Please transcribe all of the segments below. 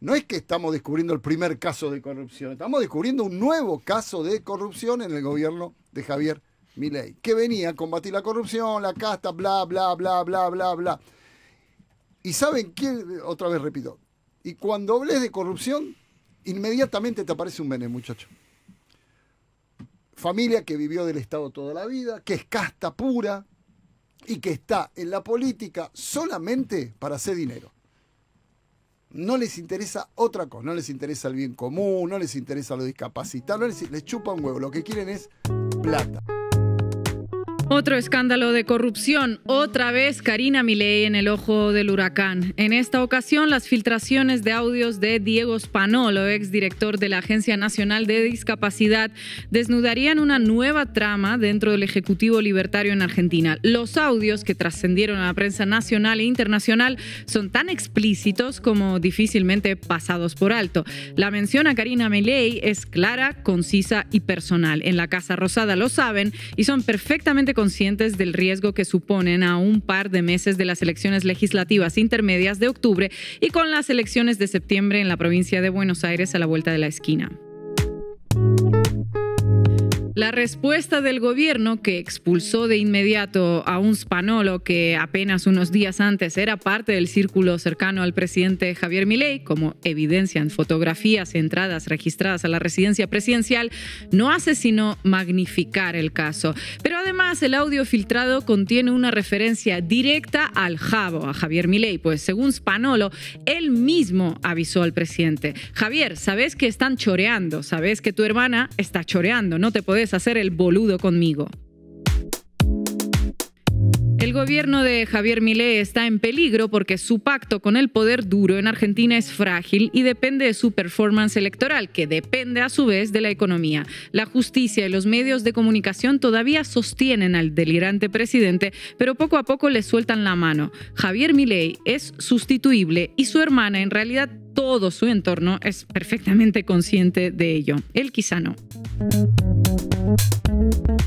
no es que estamos descubriendo el primer caso de corrupción, estamos descubriendo un nuevo caso de corrupción en el gobierno de Javier Milei, que venía a combatir la corrupción, la casta, bla, bla, bla, bla, bla, bla. Y ¿saben qué? Otra vez repito. Y cuando hables de corrupción, inmediatamente te aparece un Menem, muchacho. Familia que vivió del Estado toda la vida, que es casta pura y que está en la política solamente para hacer dinero. No les interesa otra cosa, no les interesa el bien común, no les interesa los discapacitados, les chupa un huevo, lo que quieren es plata. Otro escándalo de corrupción, otra vez Karina Milei en el ojo del huracán. En esta ocasión, las filtraciones de audios de Diego Spannolo, exdirector de la Agencia Nacional de Discapacidad, desnudarían una nueva trama dentro del Ejecutivo Libertario en Argentina. Los audios que trascendieron a la prensa nacional e internacional son tan explícitos como difícilmente pasados por alto. La mención a Karina Milei es clara, concisa y personal. En la Casa Rosada lo saben y son perfectamente conscientes del riesgo que suponen a un par de meses de las elecciones legislativas intermedias de octubre y con las elecciones de septiembre en la provincia de Buenos Aires a la vuelta de la esquina. La respuesta del gobierno, que expulsó de inmediato a un Spannolo que apenas unos días antes era parte del círculo cercano al presidente Javier Milei, como evidencian fotografías y entradas registradas a la residencia presidencial, no hace sino magnificar el caso. Pero además el audio filtrado contiene una referencia directa al Jabo, a Javier Milei, pues según Spannolo, él mismo avisó al presidente: Javier, sabes que están choreando, sabes que tu hermana está choreando, no te podés hacer el boludo conmigo. El gobierno de Javier Milei está en peligro porque su pacto con el poder duro en Argentina es frágil y depende de su performance electoral, que depende a su vez de la economía. La justicia y los medios de comunicación todavía sostienen al delirante presidente, pero poco a poco le sueltan la mano. Javier Milei es sustituible y su hermana, en realidad todo su entorno, es perfectamente consciente de ello. Él quizá no.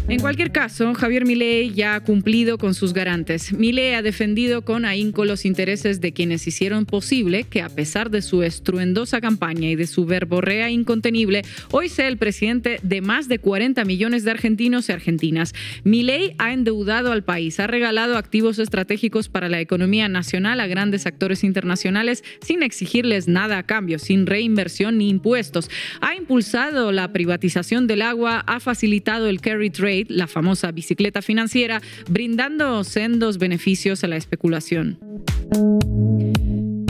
En cualquier caso, Javier Milei ya ha cumplido con sus garantes. Milei ha defendido con ahínco los intereses de quienes hicieron posible que, a pesar de su estruendosa campaña y de su verborrea incontenible, hoy sea el presidente de más de 40 millones de argentinos y argentinas. Milei ha endeudado al país, ha regalado activos estratégicos para la economía nacional a grandes actores internacionales sin exigirles nada a cambio, sin reinversión ni impuestos. Ha impulsado la privatización del agua, ha facilitado el carry trade, la famosa bicicleta financiera, brindando sendos beneficios a la especulación.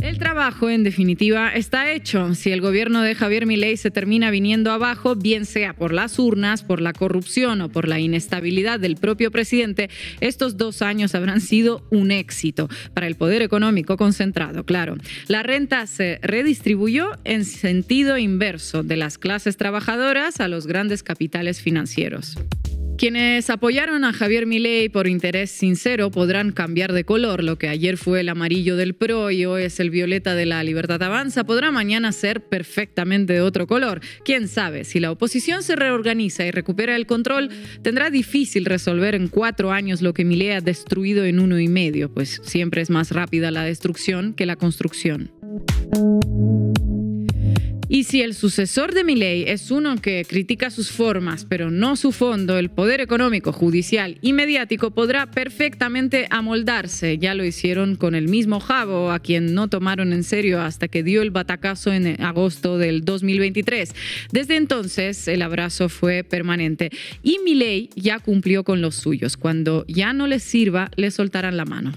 El trabajo, en definitiva, está hecho. Si el gobierno de Javier Milei se termina viniendo abajo, bien sea por las urnas, por la corrupción o por la inestabilidad del propio presidente, estos 2 años habrán sido un éxito para el poder económico concentrado, claro. La renta se redistribuyó en sentido inverso, de las clases trabajadoras a los grandes capitales financieros. Quienes apoyaron a Javier Milei por interés sincero podrán cambiar de color. Lo que ayer fue el amarillo del PRO y hoy es el violeta de la Libertad Avanza, podrá mañana ser perfectamente de otro color. Quién sabe, si la oposición se reorganiza y recupera el control, tendrá difícil resolver en 4 años lo que Milei ha destruido en 1 y medio, pues siempre es más rápida la destrucción que la construcción. Y si el sucesor de Milei es uno que critica sus formas, pero no su fondo, el poder económico, judicial y mediático podrá perfectamente amoldarse. Ya lo hicieron con el mismo Jabo, a quien no tomaron en serio hasta que dio el batacazo en agosto del 2023. Desde entonces, el abrazo fue permanente. Y Milei ya cumplió con los suyos. Cuando ya no les sirva, le soltarán la mano.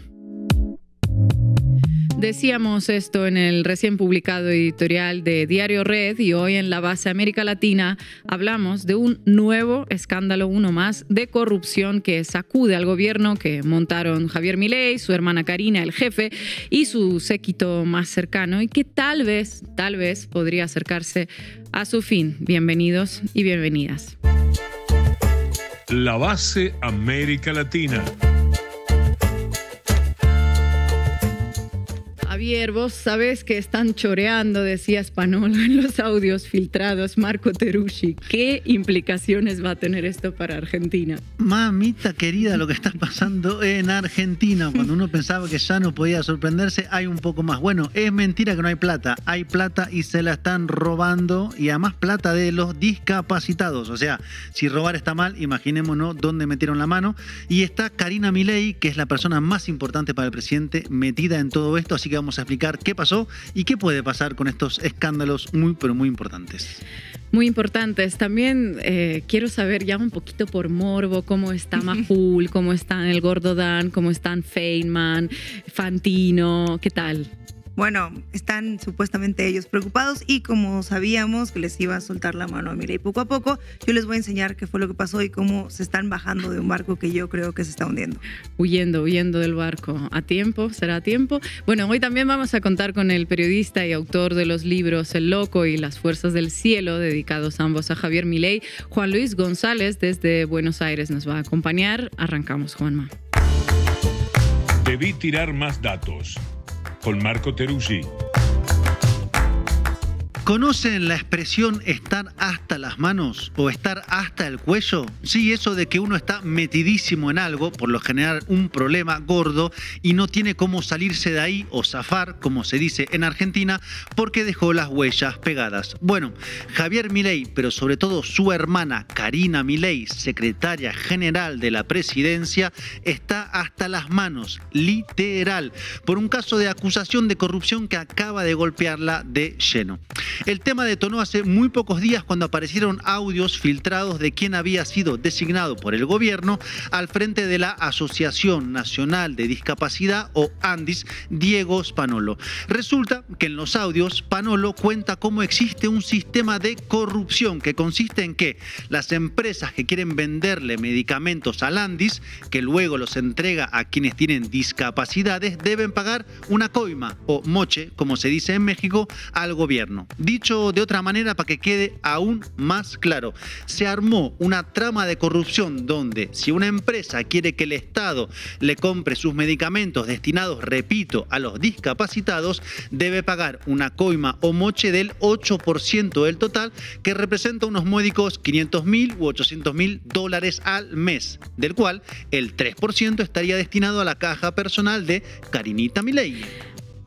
Decíamos esto en el recién publicado editorial de Diario Red y hoy en La Base América Latina hablamos de un nuevo escándalo, uno más, de corrupción que sacude al gobierno que montaron Javier Milei, su hermana Karina, el jefe, y su séquito más cercano y que tal vez podría acercarse a su fin. Bienvenidos y bienvenidas. La Base América Latina. Javier, vos sabés que están choreando, decía Spanolo, en los audios filtrados Marco Teruggi. ¿Qué implicaciones va a tener esto para Argentina? Mamita querida, lo que está pasando en Argentina. Cuando uno pensaba que ya no podía sorprenderse, hay un poco más. Bueno, es mentira que no hay plata. Hay plata y se la están robando, y además plata de los discapacitados. O sea, si robar está mal, imaginémonos dónde metieron la mano. Y está Karina Milei, que es la persona más importante para el presidente, metida en todo esto. Así que vamos a explicar qué pasó y qué puede pasar con estos escándalos muy, pero muy importantes. Muy importantes. También quiero saber ya un poquito por morbo cómo está Majul, cómo están el Gordo Dan, cómo están Feynman, Fantino, ¿qué tal? Bueno, están supuestamente ellos preocupados y como sabíamos que les iba a soltar la mano a Milei poco a poco, yo les voy a enseñar qué fue lo que pasó y cómo se están bajando de un barco que yo creo que se está hundiendo. Huyendo del barco. ¿A tiempo? ¿Será a tiempo? Bueno, hoy también vamos a contar con el periodista y autor de los libros El Loco y Las Fuerzas del Cielo, dedicados ambos a Javier Milei. Juan Luis González desde Buenos Aires nos va a acompañar. Arrancamos, Juanma. Debí tirar más datos. Con Marco Teruggi. ¿Conocen la expresión estar hasta las manos o estar hasta el cuello? Sí, eso de que uno está metidísimo en algo, por lo general un problema gordo, y no tiene cómo salirse de ahí o zafar, como se dice en Argentina, porque dejó las huellas pegadas. Bueno, Javier Milei, pero sobre todo su hermana Karina Milei, secretaria general de la presidencia, está hasta las manos, literal, por un caso de acusación de corrupción que acaba de golpearla de lleno. El tema detonó hace muy pocos días cuando aparecieron audios filtrados de quien había sido designado por el gobierno al frente de la Asociación Nacional de Discapacidad, o ANDIS, Diego Spanolo. Resulta que en los audios Spanolo cuenta cómo existe un sistema de corrupción que consiste en que las empresas que quieren venderle medicamentos al ANDIS, que luego los entrega a quienes tienen discapacidades, deben pagar una coima o moche, como se dice en México, al gobierno. Dicho de otra manera, para que quede aún más claro, se armó una trama de corrupción donde si una empresa quiere que el Estado le compre sus medicamentos destinados, repito, a los discapacitados, debe pagar una coima o moche del 8% del total, que representa unos módicos $500.000 u $800.000 al mes, del cual el 3% estaría destinado a la caja personal de Karinita Milei.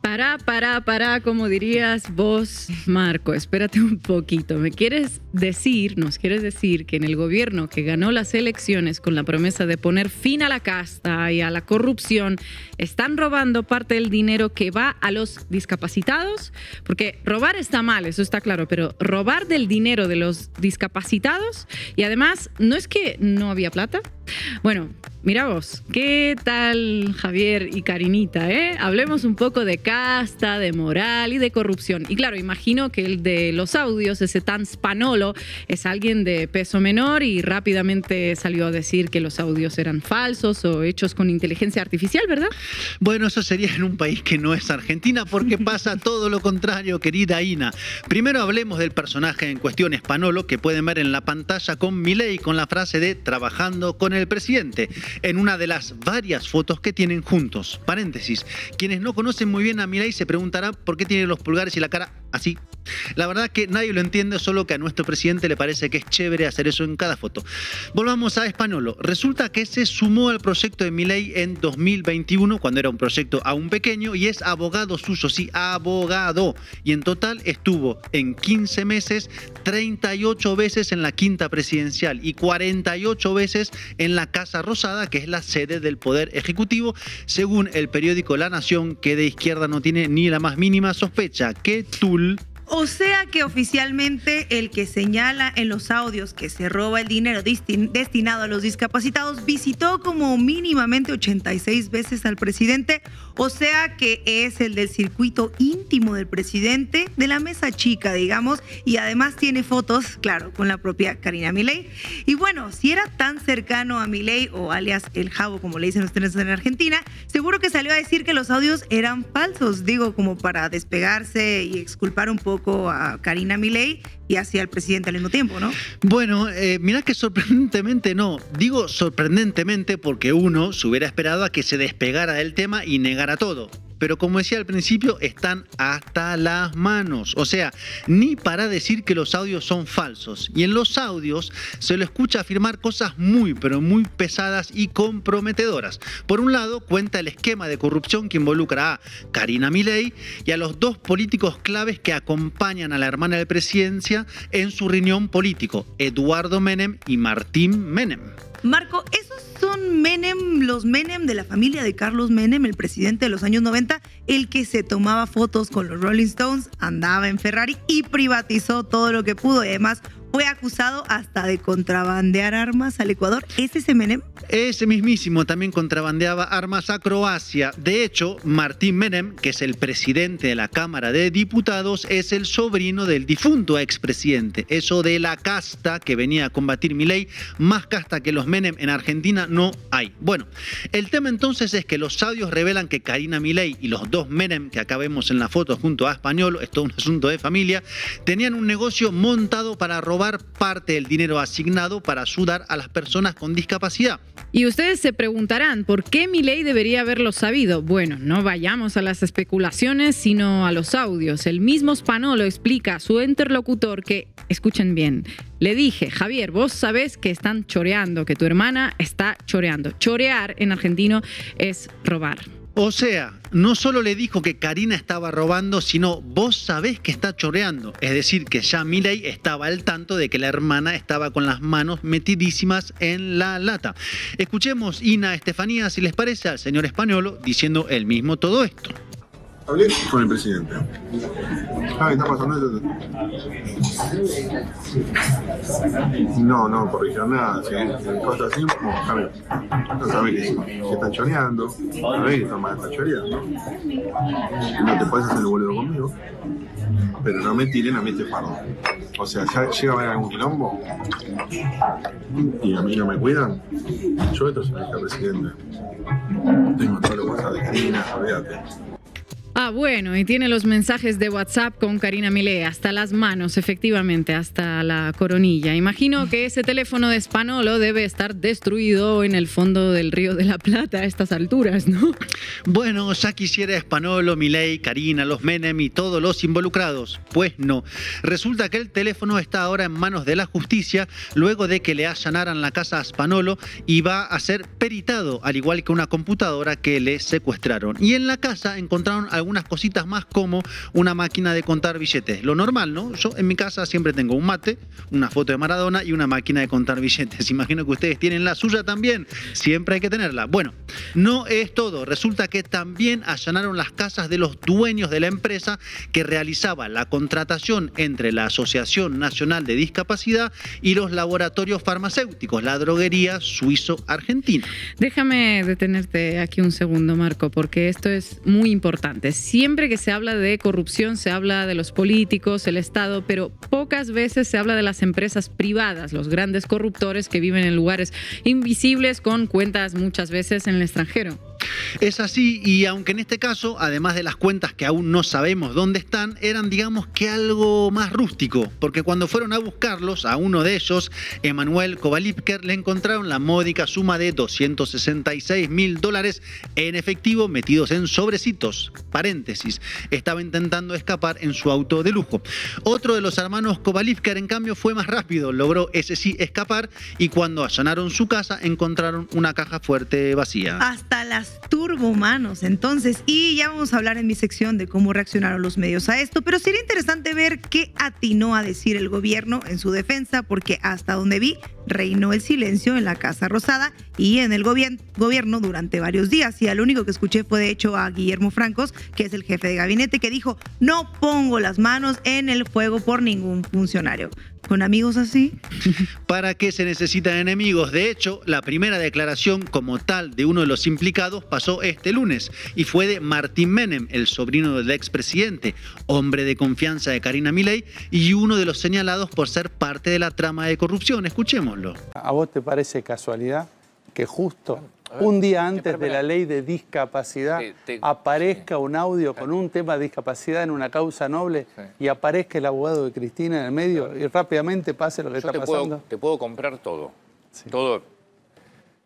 Pará, como dirías vos, Marco, espérate un poquito. Nos quieres decir que en el gobierno que ganó las elecciones con la promesa de poner fin a la casta y a la corrupción, están robando parte del dinero que va a los discapacitados? Porque robar está mal, eso está claro, pero robar del dinero de los discapacitados, y además, ¿no es que no había plata? Bueno, mira vos, ¿qué tal Javier y Karinita? Hablemos un poco de casta, de moral y de corrupción. Y claro, imagino que el de los audios, ese tan Spanolo, es alguien de peso menor y rápidamente salió a decir que los audios eran falsos o hechos con inteligencia artificial, ¿verdad? Bueno, eso sería en un país que no es Argentina, porque pasa todo lo contrario, querida Ina. Primero hablemos del personaje en cuestión, Spanolo, que pueden ver en la pantalla con Milei, con la frase de trabajando con el presidente, en una de las varias fotos que tienen juntos. Paréntesis, quienes no conocen muy bien a Milei se preguntarán por qué tiene los pulgares y la cara así. La verdad que nadie lo entiende, solo que a nuestro presidente le parece que es chévere hacer eso en cada foto. Volvamos a Spanolo. Resulta que se sumó al proyecto de Milei en 2021, cuando era un proyecto aún pequeño, y es abogado suyo, sí, abogado. Y en total estuvo en 15 meses 38 veces en la quinta presidencial y 48 veces en la Casa Rosada, que es la sede del Poder Ejecutivo, según el periódico La Nación, que de izquierda no tiene ni la más mínima sospecha. ¿Qué tul? O sea que oficialmente el que señala en los audios que se roba el dinero destinado a los discapacitados visitó como mínimamente 86 veces al presidente. O sea que es el del circuito íntimo del presidente, de la mesa chica, digamos, y además tiene fotos, claro, con la propia Karina Milei. Y bueno, si era tan cercano a Milei, o alias el Jabo, como le dicen ustedes en Argentina, seguro que salió a decir que los audios eran falsos, digo, como para despegarse y exculpar un poco a Karina Milei y hacia el presidente al mismo tiempo, ¿no? Bueno, mirá que sorprendentemente no. Digo sorprendentemente porque uno se hubiera esperado a que se despegara del tema y negara todo. pero como decía al principio, están hasta las manos. O sea, ni para decir que los audios son falsos. Y en los audios se lo escucha afirmar cosas muy, pero muy pesadas y comprometedoras. Por un lado, cuenta el esquema de corrupción que involucra a Karina Milei y a los dos políticos claves que acompañan a la hermana de presidencia en su riñón político, Eduardo Menem y Martín Menem. Marco, esos son Menem, los Menem de la familia de Carlos Menem, el presidente de los años 90, el que se tomaba fotos con los Rolling Stones, andaba en Ferrari y privatizó todo lo que pudo y además fue acusado hasta de contrabandear armas al Ecuador. ¿Es ese Menem? Ese mismísimo también contrabandeaba armas a Croacia. De hecho, Martín Menem, que es el presidente de la Cámara de Diputados, es el sobrino del difunto expresidente. Eso de la casta que venía a combatir Milei, más casta que los Menem en Argentina no hay. Bueno, el tema entonces es que los audios revelan que Karina Milei y los dos Menem, que acá vemos en la foto junto a Españolo, esto es un asunto de familia, tenían un negocio montado para robar parte del dinero asignado para ayudar a las personas con discapacidad. Y ustedes se preguntarán, ¿por qué Milei debería haberlo sabido? Bueno, no vayamos a las especulaciones, sino a los audios. El mismo Spagnolo explica a su interlocutor que, escuchen bien, le dije, Javier, vos sabés que están choreando, que tu hermana está choreando. Chorear en argentino es robar. O sea, no solo le dijo que Karina estaba robando, sino vos sabés que está choreando. Es decir, que ya Milei estaba al tanto de que la hermana estaba con las manos metidísimas en la lata. Escuchemos Ina Estefanía, si les parece, al señor Spagnolo diciendo él mismo todo esto. Hablé con el presidente. ¿Está pasando esto? No corrigieron nada. Si cosas así, Javier, no sabés que están choreando, sabés que están choreando. No te puedes hacer el boludo conmigo, pero no me tiren a mí este fardo. O sea, ya llega a haber algún quilombo y a mí no me cuidan. Yo esto se lo dije al presidente. Tengo todo lo WhatsApp de Karina, olvídate. Ah, bueno, y tiene los mensajes de WhatsApp con Karina Milei, hasta las manos, efectivamente, hasta la coronilla. Imagino que ese teléfono de Spagnolo debe estar destruido en el fondo del Río de la Plata a estas alturas, ¿no? Bueno, ya quisiera Spagnolo, Milei, Karina, los Menem y todos los involucrados. Pues no. Resulta que el teléfono está ahora en manos de la justicia luego de que le allanaran la casa a Spagnolo y va a ser peritado, al igual que una computadora que le secuestraron. Y en la casa encontraron algunas cositas más como una máquina de contar billetes. Lo normal, ¿no? Yo en mi casa siempre tengo un mate, una foto de Maradona y una máquina de contar billetes. Imagino que ustedes tienen la suya también. Siempre hay que tenerla. Bueno, no es todo. Resulta que también allanaron las casas de los dueños de la empresa que realizaba la contratación entre la Asociación Nacional de Discapacidad y los laboratorios farmacéuticos, la droguería suizo-argentina. Déjame detenerte aquí un segundo, Marco, porque esto es muy importante. Siempre que se habla de corrupción se habla de los políticos, el Estado, pero pocas veces se habla de las empresas privadas, los grandes corruptores que viven en lugares invisibles con cuentas muchas veces en el extranjero. Es así, y aunque en este caso, además de las cuentas que aún no sabemos dónde están, eran digamos que algo más rústico, porque cuando fueron a buscarlos, a uno de ellos, Emanuel Kovalipker, le encontraron la módica suma de $266.000 en efectivo metidos en sobrecitos. Paréntesis, estaba intentando escapar en su auto de lujo. Otro de los hermanos Kovalipker, en cambio, fue más rápido, logró ese sí escapar y cuando allanaron su casa encontraron una caja fuerte vacía. Hasta las turbomanos, entonces. Y ya vamos a hablar en mi sección de cómo reaccionaron los medios a esto, pero sería interesante ver qué atinó a decir el gobierno en su defensa, porque hasta donde vi, reinó el silencio en la Casa Rosada y en el gobierno durante varios días. Y al único que escuché fue de hecho a Guillermo Francos, que es el jefe de gabinete, que dijo: no pongo las manos en el fuego por ningún funcionario. ¿Con amigos así? ¿Para qué se necesitan enemigos? De hecho, la primera declaración como tal de uno de los implicados pasó este lunes y fue de Martín Menem, el sobrino del expresidente, hombre de confianza de Karina Milei y uno de los señalados por ser parte de la trama de corrupción. Escuchémoslo. ¿A vos te parece casualidad que justo un día antes de la ley de discapacidad aparezca un audio con un tema de discapacidad en una causa noble y aparezca el abogado de Cristina en el medio y rápidamente pase lo que está pasando? Te puedo comprar todo. Todo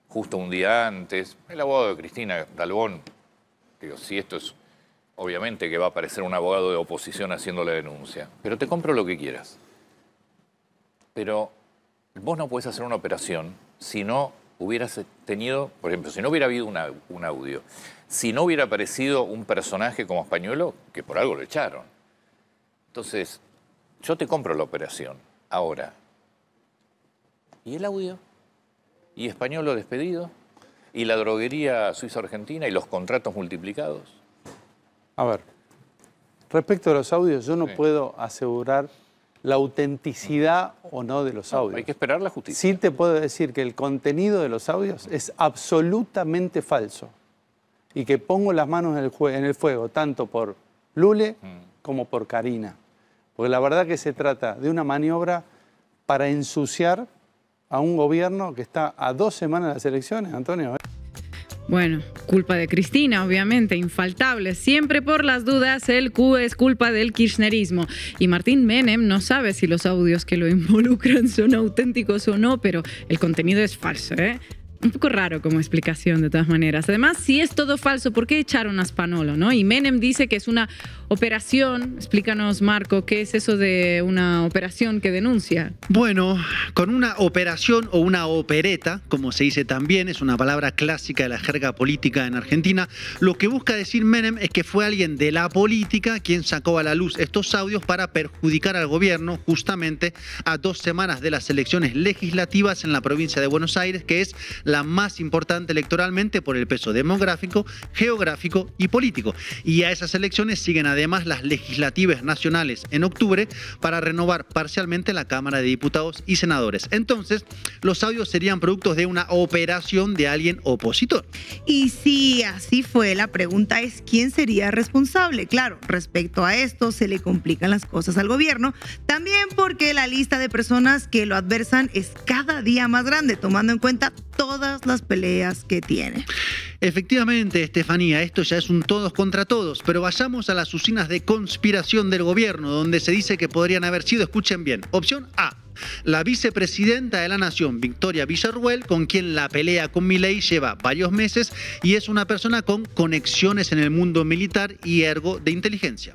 justo un día antes. El abogado de Cristina, Dalbón, digo, si esto es obviamente que va a aparecer un abogado de oposición haciendo la denuncia, pero te compro lo que quieras. Pero vos no podés hacer una operación si no hubieras tenido, por ejemplo, si no hubiera habido un audio, si no hubiera aparecido un personaje como Españuelo, que por algo lo echaron. Entonces, yo te compro la operación. Ahora, ¿y el audio? ¿Y Españuelo despedido? ¿Y la droguería suizo-argentina? ¿Y los contratos multiplicados? A ver, respecto a los audios, yo no puedo asegurar la autenticidad o no de los audios. Hay que esperar la justicia. Sí te puedo decir que el contenido de los audios es absolutamente falso y que pongo las manos en el fuego tanto por Lule como por Karina. Porque la verdad que se trata de una maniobra para ensuciar a un gobierno que está a 2 semanas de las elecciones, Antonio. Bueno, culpa de Cristina, obviamente, infaltable. Siempre por las dudas, el Q es culpa del kirchnerismo. Y Martín Menem no sabe si los audios que lo involucran son auténticos o no, pero el contenido es falso, ¿eh? Un poco raro como explicación, de todas maneras. Además, si es todo falso, ¿por qué echaron a Spanola, no? Y Menem dice que es una operación. Explícanos, Marco, ¿qué es eso de una operación que denuncia? Bueno, con una operación o una opereta, como se dice también, es una palabra clásica de la jerga política en Argentina, lo que busca decir Menem es que fue alguien de la política quien sacó a la luz estos audios para perjudicar al gobierno justamente a 2 semanas de las elecciones legislativas en la provincia de Buenos Aires, que es la más importante electoralmente por el peso demográfico, geográfico y político. Y a esas elecciones siguen además las legislativas nacionales en octubre para renovar parcialmente la Cámara de Diputados y Senadores. Entonces, los audios serían productos de una operación de alguien opositor. Y si así fue, la pregunta es ¿quién sería responsable? Claro, respecto a esto se le complican las cosas al gobierno, también porque la lista de personas que lo adversan es cada día más grande, tomando en cuenta todas las peleas que tiene. Efectivamente, Estefanía, esto ya es un todos contra todos, pero vayamos a las usinas de conspiración del gobierno, donde se dice que podrían haber sido, escuchen bien, opción A, la vicepresidenta de la Nación, Victoria Villarruel, con quien la pelea con Milei lleva varios meses y es una persona con conexiones en el mundo militar y ergo de inteligencia.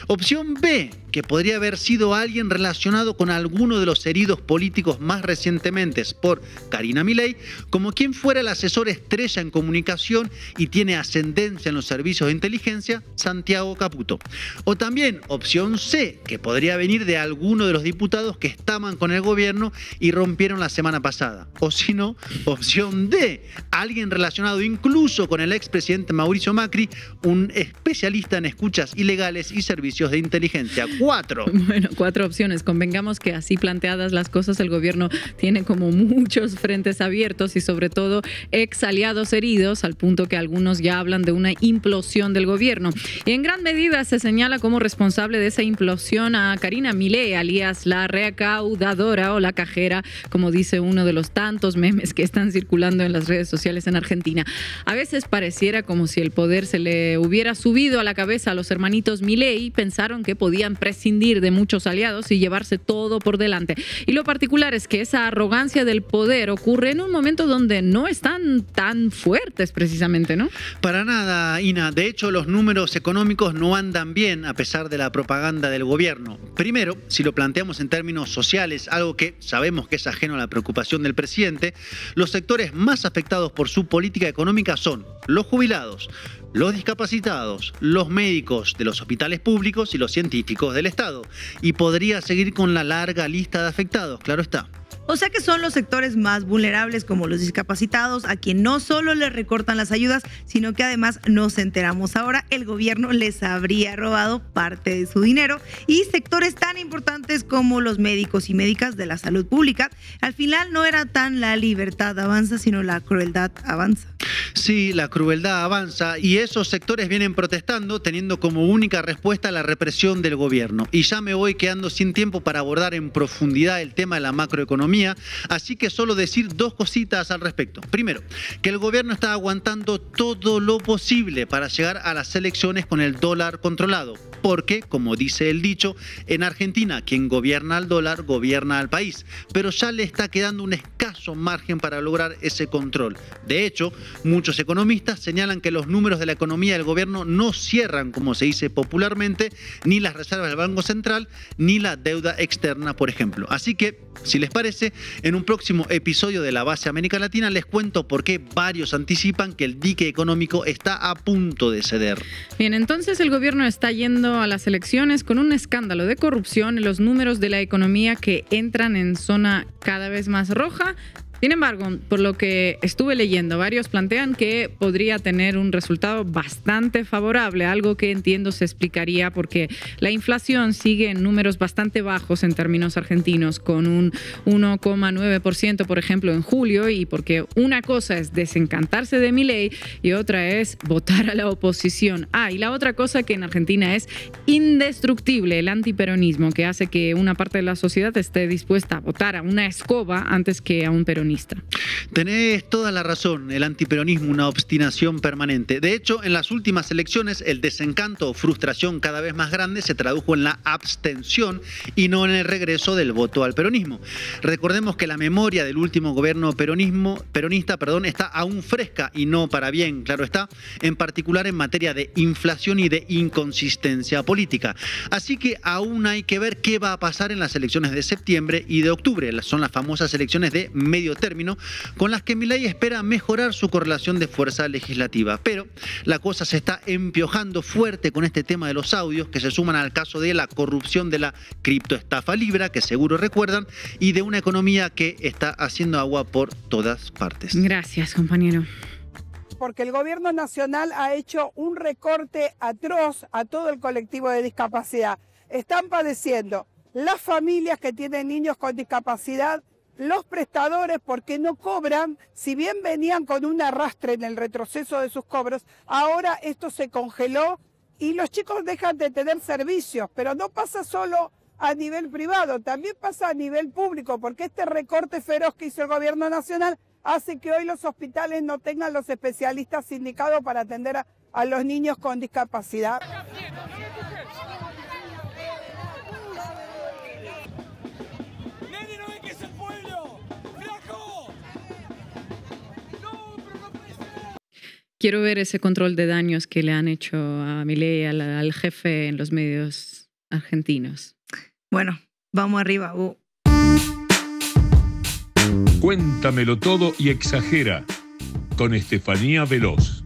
Opción B, que podría haber sido alguien relacionado con alguno de los heridos políticos más recientemente por Karina Milei, como quien fuera el asesor estrella en comunicación y tiene ascendencia en los servicios de inteligencia, Santiago Caputo. O también opción C, que podría venir de alguno de los diputados que estaban con el gobierno y rompieron la semana pasada. O si no, opción D, alguien relacionado incluso con el expresidente Mauricio Macri, un especialista en escuchas ilegales y servicios de inteligencia. 4. Bueno, 4 opciones. Convengamos que así planteadas las cosas, el gobierno tiene como muchos frentes abiertos y sobre todo ex aliados heridos, al punto que algunos ya hablan de una implosión del gobierno. Y en gran medida se señala como responsable de esa implosión a Karina Milei, alias la recaudadora o la cajera, como dice uno de los tantos memes que están circulando en las redes sociales en Argentina. A veces pareciera como si el poder se le hubiera subido a la cabeza a los hermanitos Milei, pensaron que podían prescindir de muchos aliados y llevarse todo por delante. Y lo particular es que esa arrogancia del poder ocurre en un momento donde no están tan fuertes precisamente, ¿no? Para nada, Ina. De hecho, los números económicos no andan bien a pesar de la propaganda del gobierno. Primero, si lo planteamos en términos sociales, algo que sabemos que es ajeno a la preocupación del presidente, los sectores más afectados por su política económica son los jubilados, los discapacitados, los médicos de los hospitales públicos y los científicos del Estado. Y podría seguir con la larga lista de afectados, claro está. O sea que son los sectores más vulnerables, como los discapacitados, a quien no solo les recortan las ayudas, sino que además, nos enteramos ahora, el gobierno les habría robado parte de su dinero. Y sectores tan importantes como los médicos y médicas de la salud pública. Al final no era tan la libertad avanza, sino la crueldad avanza. Sí, la crueldad avanza y esos sectores vienen protestando teniendo como única respuesta la represión del gobierno. Y ya me voy quedando sin tiempo para abordar en profundidad el tema de la macroeconomía, así que solo decir 2 cositas al respecto. Primero, que el gobierno está aguantando todo lo posible para llegar a las elecciones con el dólar controlado. Porque, como dice el dicho, en Argentina quien gobierna al dólar gobierna al país, pero ya le está quedando un escaso margen para lograr ese control. De hecho, Muchos economistas señalan que los números de la economía del gobierno no cierran, como se dice popularmente, ni las reservas del Banco Central, ni la deuda externa, por ejemplo. Así que, si les parece, en un próximo episodio de La Base América Latina les cuento por qué varios anticipan que el dique económico está a punto de ceder. Bien, entonces el gobierno está yendo a las elecciones con un escándalo de corrupción en los números de la economía que entran en zona cada vez más roja. Sin embargo, por lo que estuve leyendo, varios plantean que podría tener un resultado bastante favorable, algo que entiendo se explicaría porque la inflación sigue en números bastante bajos en términos argentinos, con un 1,9%, por ejemplo, en julio, y porque una cosa es desencantarse de Milei y otra es votar a la oposición. Y la otra cosa que en Argentina es indestructible, el antiperonismo, que hace que una parte de la sociedad esté dispuesta a votar a una escoba antes que a un peronista. Tenés toda la razón, el antiperonismo, una obstinación permanente. De hecho, en las últimas elecciones, el desencanto o frustración cada vez más grande se tradujo en la abstención y no en el regreso del voto al peronismo. Recordemos que la memoria del último gobierno peronista, está aún fresca y no para bien, claro está, en particular en materia de inflación y de inconsistencia política. Así que aún hay que ver qué va a pasar en las elecciones de septiembre y de octubre. Son las famosas elecciones de medio término, con las que Milei espera mejorar su correlación de fuerza legislativa. Pero la cosa se está empiojando fuerte con este tema de los audios, que se suman al caso de la corrupción de la criptoestafa Libra, que seguro recuerdan, y de una economía que está haciendo agua por todas partes. Gracias, compañero. Porque el gobierno nacional ha hecho un recorte atroz a todo el colectivo de discapacidad. Están padeciendo las familias que tienen niños con discapacidad, los prestadores porque no cobran, si bien venían con un arrastre en el retroceso de sus cobros, ahora esto se congeló y los chicos dejan de tener servicios, pero no pasa solo a nivel privado, también pasa a nivel público, porque este recorte feroz que hizo el gobierno nacional hace que hoy los hospitales no tengan los especialistas indicados para atender a los niños con discapacidad. Quiero ver ese control de daños que le han hecho a Milei, al jefe en los medios argentinos. Bueno, vamos arriba. Cuéntamelo todo y exagera, con Estefanía Veloz.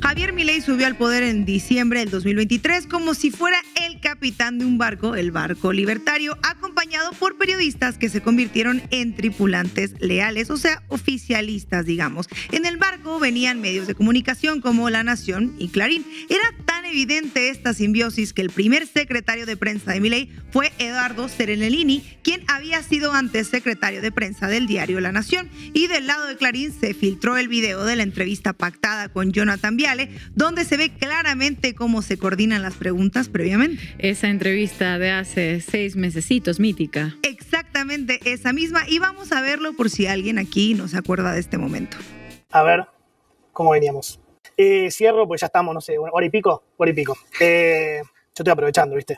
Javier Milei subió al poder en diciembre del 2023 como si fuera el capitán de un barco, el barco libertario, acompañado por periodistas que se convirtieron en tripulantes leales, o sea, oficialistas, digamos. En el barco venían medios de comunicación como La Nación y Clarín. Era tan evidente esta simbiosis que el primer secretario de prensa de Milei fue Eduardo Serenellini, quien había sido antes secretario de prensa del diario La Nación. Y del lado de Clarín se filtró el video de la entrevista pactada con Jonathan Viale, donde se ve claramente cómo se coordinan las preguntas previamente. Esa entrevista de hace 6 mesecitos, mítica. Exactamente esa misma, y vamos a verlo por si alguien aquí no se acuerda de este momento. A ver, ¿cómo veníamos? Cierro, pues ya estamos, no sé, hora y pico. Yo estoy aprovechando, ¿viste?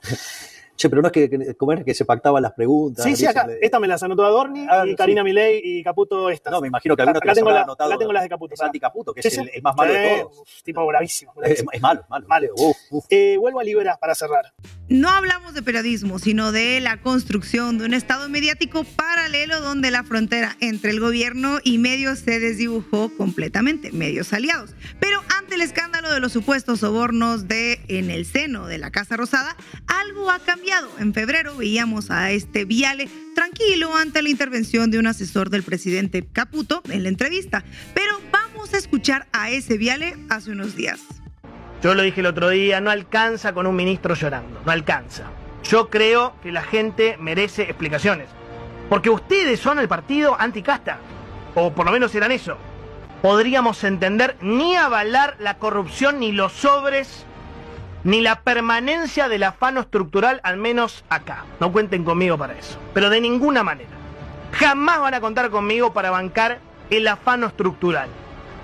Che, pero no es que ¿cómo era que se pactaban las preguntas? Sí, acá. Esta me las anotó Adorni y Karina Milei y Caputo estas. No, me imagino que algunos acá tengo las de Caputo. Santi Caputo, que es el más malo de todos. Tipo bravísimo. Es malo. Vuelvo a Libera para cerrar. No hablamos de periodismo, sino de la construcción de un estado mediático paralelo donde la frontera entre el gobierno y medios se desdibujó completamente, medios aliados. Pero ante el escándalo de los supuestos sobornos en el seno de la Casa Rosada, algo ha cambiado. En febrero veíamos a este Viale tranquilo ante la intervención de un asesor del presidente Caputo en la entrevista. Pero vamos a escuchar a ese Viale hace unos días. Yo lo dije el otro día, no alcanza con un ministro llorando, no alcanza. Yo creo que la gente merece explicaciones. Porque ustedes son el partido anticasta, o por lo menos eran eso. Podríamos entender ni avalar la corrupción, ni los sobres, ni la permanencia del afano estructural, al menos acá. No cuenten conmigo para eso. Pero de ninguna manera. Jamás van a contar conmigo para bancar el afano estructural.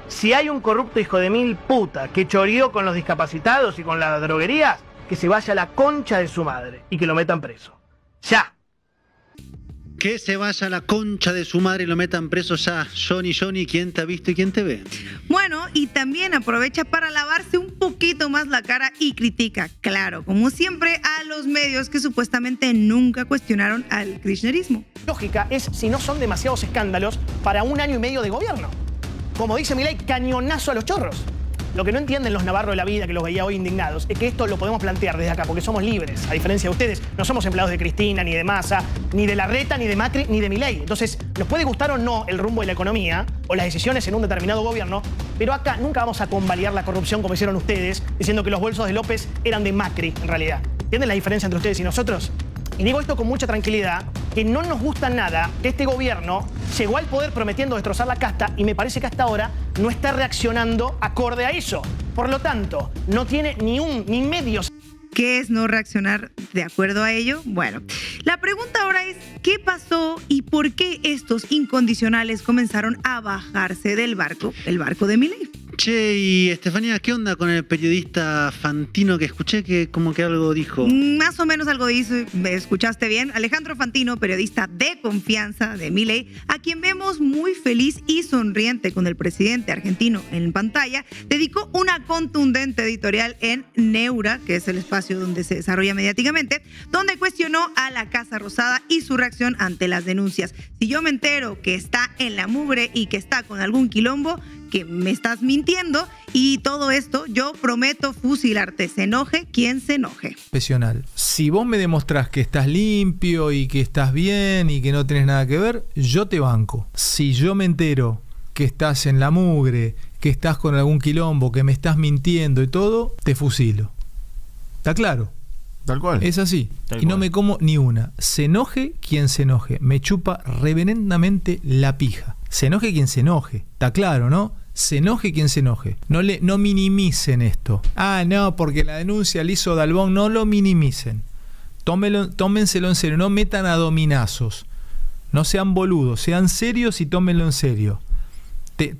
Si hay un corrupto hijo de mil puta que choreó con los discapacitados y con las droguerías, que se vaya a la concha de su madre y que lo metan preso. ¡Ya! Que se vaya a la concha de su madre y lo metan preso ya. Johnny, ¿quién te ha visto y quién te ve? Bueno, y también aprovecha para lavarse un poquito más la cara y critica, claro, como siempre, a los medios que supuestamente nunca cuestionaron al kirchnerismo. Lógica es si no son demasiados escándalos para 1 año y medio de gobierno. Como dice Milei, cañonazo a los chorros. Lo que no entienden los navarros de la vida, que los veía hoy indignados, es que esto lo podemos plantear desde acá, porque somos libres, a diferencia de ustedes. No somos empleados de Cristina, ni de Massa, ni de Larreta, ni de Macri, ni de Milei. Entonces, nos puede gustar o no el rumbo de la economía o las decisiones en un determinado gobierno, pero acá nunca vamos a convalidar la corrupción como hicieron ustedes, diciendo que los bolsos de López eran de Macri, en realidad. ¿Entienden la diferencia entre ustedes y nosotros? Y digo esto con mucha tranquilidad, que no nos gusta nada que este gobierno llegó al poder prometiendo destrozar la casta y me parece que hasta ahora no está reaccionando acorde a eso. Por lo tanto, no tiene ni medios. ¿Qué es no reaccionar de acuerdo a ello? Bueno, la pregunta ahora es, ¿qué pasó y por qué estos incondicionales comenzaron a bajarse del barco, el barco de Milei? Che, y Estefanía, ¿qué onda con el periodista Fantino que escuché que como que algo dijo? Más o menos algo dijo, ¿me escuchaste bien? Alejandro Fantino, periodista de confianza de Milei, a quien vemos muy feliz y sonriente con el presidente argentino en pantalla, dedicó una contundente editorial en Neura, que es el espacio donde se desarrolla mediáticamente, donde cuestionó a la Casa Rosada y su reacción ante las denuncias. Si yo me entero que está en la mugre y que está con algún quilombo, que me estás mintiendo y todo esto, yo prometo fusilarte, se enoje quien se enoje. Profesional. Si vos me demostrás que estás limpio y que estás bien y que no tenés nada que ver, yo te banco. Si yo me entero que estás en la mugre, que estás con algún quilombo, que me estás mintiendo y todo, te fusilo. ¿Está claro? Tal cual. Es así. Tal y cual. no me como ni una. Se enoje quien se enoje. Me chupa reverendamente la pija. Se enoje quien se enoje. Está claro, ¿no? Se enoje quien se enoje. No minimicen esto. Ah, no, porque la denuncia la hizo Dalbón. No lo minimicen. Tómenselo en serio. No metan a dominazos. No sean boludos. Sean serios y tómenlo en serio.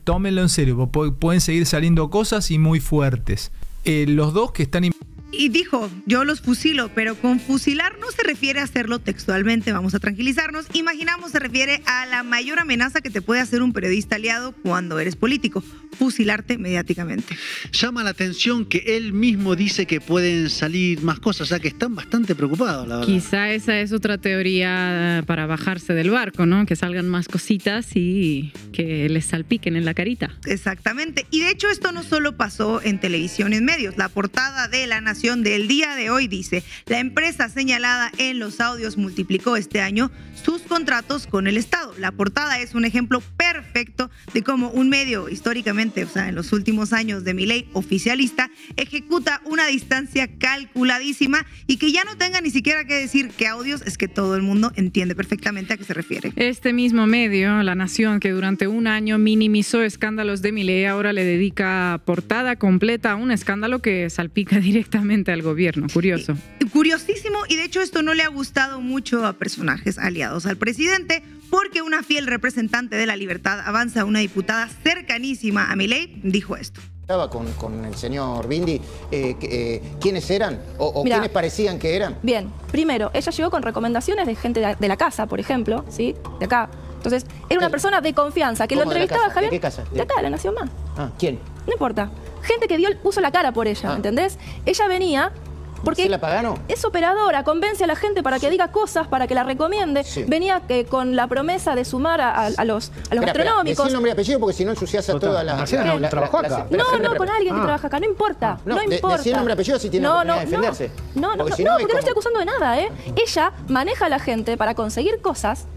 Tómenlo en serio. Pueden seguir saliendo cosas y muy fuertes. Los dos que están... Y dijo, yo los fusilo, pero con fusilar no se refiere a hacerlo textualmente, vamos a tranquilizarnos. Imaginamos se refiere a la mayor amenaza que te puede hacer un periodista aliado cuando eres político, fusilarte mediáticamente. Llama la atención que él mismo dice que pueden salir más cosas, o sea que están bastante preocupados, la verdad. Quizá esa es otra teoría para bajarse del barco, ¿no? Que salgan más cositas y que les salpiquen en la carita. Exactamente. Y de hecho esto no solo pasó en televisión y en medios. La portada de La Nación del día de hoy dice: la empresa señalada en los audios multiplicó este año sus contratos con el Estado. La portada es un ejemplo perfecto de cómo un medio históricamente, o sea, en los últimos años de Milei oficialista, ejecuta una distancia calculadísima y que ya no tenga ni siquiera que decir qué audios, es que todo el mundo entiende perfectamente a qué se refiere. Este mismo medio, La Nación, que durante un año minimizó escándalos de Milei, ahora le dedica portada completa a un escándalo que salpica directamente al gobierno. Curioso. Curiosísimo, y de hecho esto no le ha gustado mucho a personajes aliados al presidente, porque una fiel representante de La Libertad Avanza, una diputada cercanísima a Milei, dijo esto. Estaba con el señor Bindi, ¿quiénes eran? ¿O Mirá, quiénes parecían que eran? Bien, primero, ella llegó con recomendaciones de gente de la casa, por ejemplo, ¿sí? De acá. Entonces, era una persona de confianza, que lo entrevistaba Javier. ¿De qué casa? De acá, de La Nación Más. Ah, ¿quién? No importa. Gente que puso la cara por ella, ¿entendés? Ella venía porque ¿La Pagano? es operadora, convence a la gente para que diga cosas, para que la recomiende. Sí. Venía con la promesa de sumar a los gastronómicos. Decí el nombre y apellido porque si no ensucias a toda la... ¿Trabajó acá? No, con alguien que trabaja acá, no importa. No importa. Decí el nombre y apellido si tiene oportunidad de defenderse. No, porque no estoy acusando de nada, ¿eh? Ella maneja a la gente para conseguir cosas.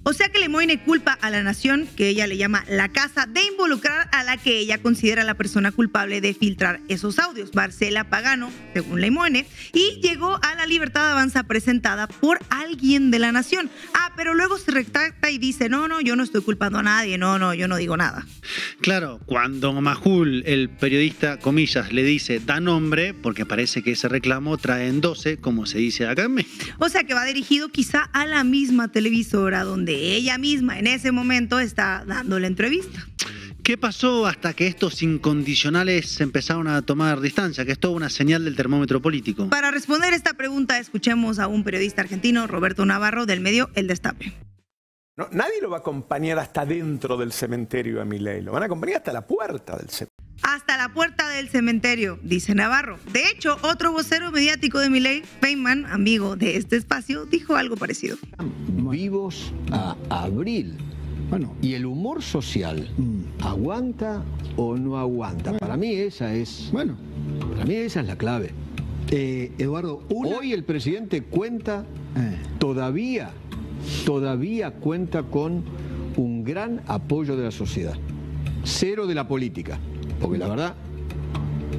O sea que Lemoine culpa a La Nación, que ella le llama la casa, de involucrar a la que ella considera la persona culpable de filtrar esos audios, Marcela Pagano, según Lemoine, y llegó a La Libertad Avanza presentada por alguien de La Nación. Ah, pero luego se retracta y dice, no, yo no estoy culpando a nadie, no, yo no digo nada. Claro, cuando Majul, el periodista, comillas, le dice da nombre, porque parece que ese reclamo trae en 12, como se dice acá en México. O sea que va dirigido quizá a la misma televisora donde ella misma en ese momento está dando la entrevista. ¿Qué pasó hasta que estos incondicionales empezaron a tomar distancia? Que es toda una señal del termómetro político. Para responder esta pregunta, escuchemos a un periodista argentino, Roberto Navarro, del medio El Destape. No, nadie lo va a acompañar hasta dentro del cementerio a Milei, lo van a acompañar hasta la puerta del cementerio. Hasta la puerta del cementerio, dice Navarro. De hecho, otro vocero mediático de Milei, Feynman, amigo de este espacio, dijo algo parecido. Vivos a abril. Bueno, ¿y el humor social aguanta o no aguanta? Bueno. Para mí esa es. Bueno, para mí esa es la clave. Eduardo, hoy el presidente cuenta, todavía cuenta con un gran apoyo de la sociedad. Cero de la política. Porque la verdad,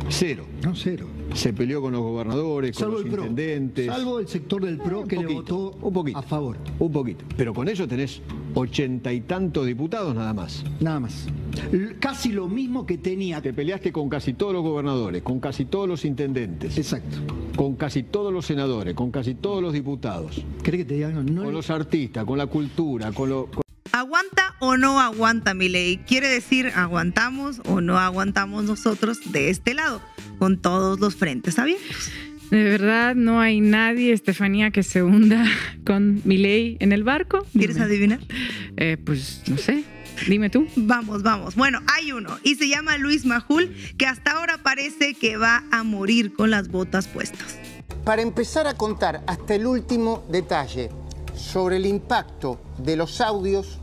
cero. No, cero. Se peleó con los gobernadores, con los intendentes. Salvo el sector del PRO que le votó a favor. Un poquito. Pero con eso tenés 80 y tantos diputados nada más. Nada más. Casi lo mismo que tenía. Te peleaste con casi todos los gobernadores, con casi todos los intendentes. Exacto. Con casi todos los senadores, con casi todos los diputados. ¿Cree que te digan? No, con los artistas, con la cultura, con lo... ¿Aguanta o no aguanta Milei? Quiere decir, ¿aguantamos o no aguantamos nosotros de este lado? Con todos los frentes abiertos. ¿De verdad no hay nadie, Estefanía, que se hunda con Milei en el barco? ¿Quieres adivinar? Pues no sé. Dime tú. Vamos. Bueno, hay uno y se llama Luis Majul, que hasta ahora parece que va a morir con las botas puestas. Para empezar a contar hasta el último detalle sobre el impacto de los audios,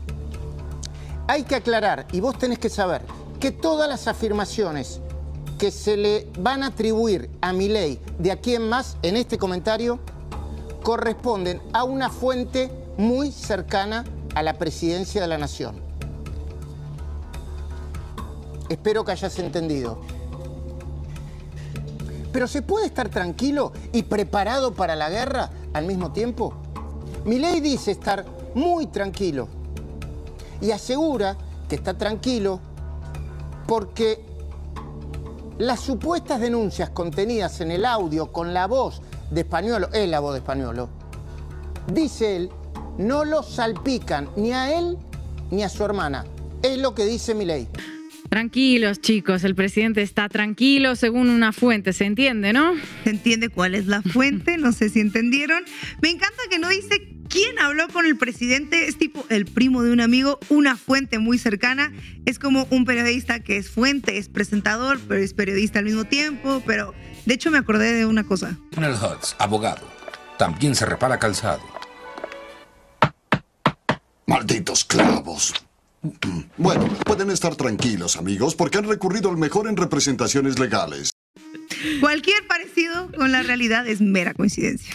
hay que aclarar, y vos tenés que saber, que todas las afirmaciones que se le van a atribuir a Milei de aquí en más en este comentario corresponden a una fuente muy cercana a la presidencia de la Nación. Espero que hayas entendido. Pero ¿se puede estar tranquilo y preparado para la guerra al mismo tiempo? Milei dice estar muy tranquilo y asegura que está tranquilo porque las supuestas denuncias contenidas en el audio con la voz de Spagnuolo, es la voz de Spagnuolo, dice él, no lo salpican ni a él ni a su hermana. Es lo que dice Milei. Tranquilos, chicos, el presidente está tranquilo según una fuente, ¿se entiende, no? ¿Se entiende cuál es la fuente? No sé si entendieron. Me encanta que no dice quién habló con el presidente, es tipo el primo de un amigo, una fuente muy cercana. Es como un periodista que es fuente, es presentador, pero es periodista al mismo tiempo. Pero de hecho me acordé de una cosa. Donald Hutz, abogado, también se repara calzado. Malditos clavos. Bueno, pueden estar tranquilos, amigos, porque han recurrido al mejor en representaciones legales. Cualquier parecido con la realidad es mera coincidencia.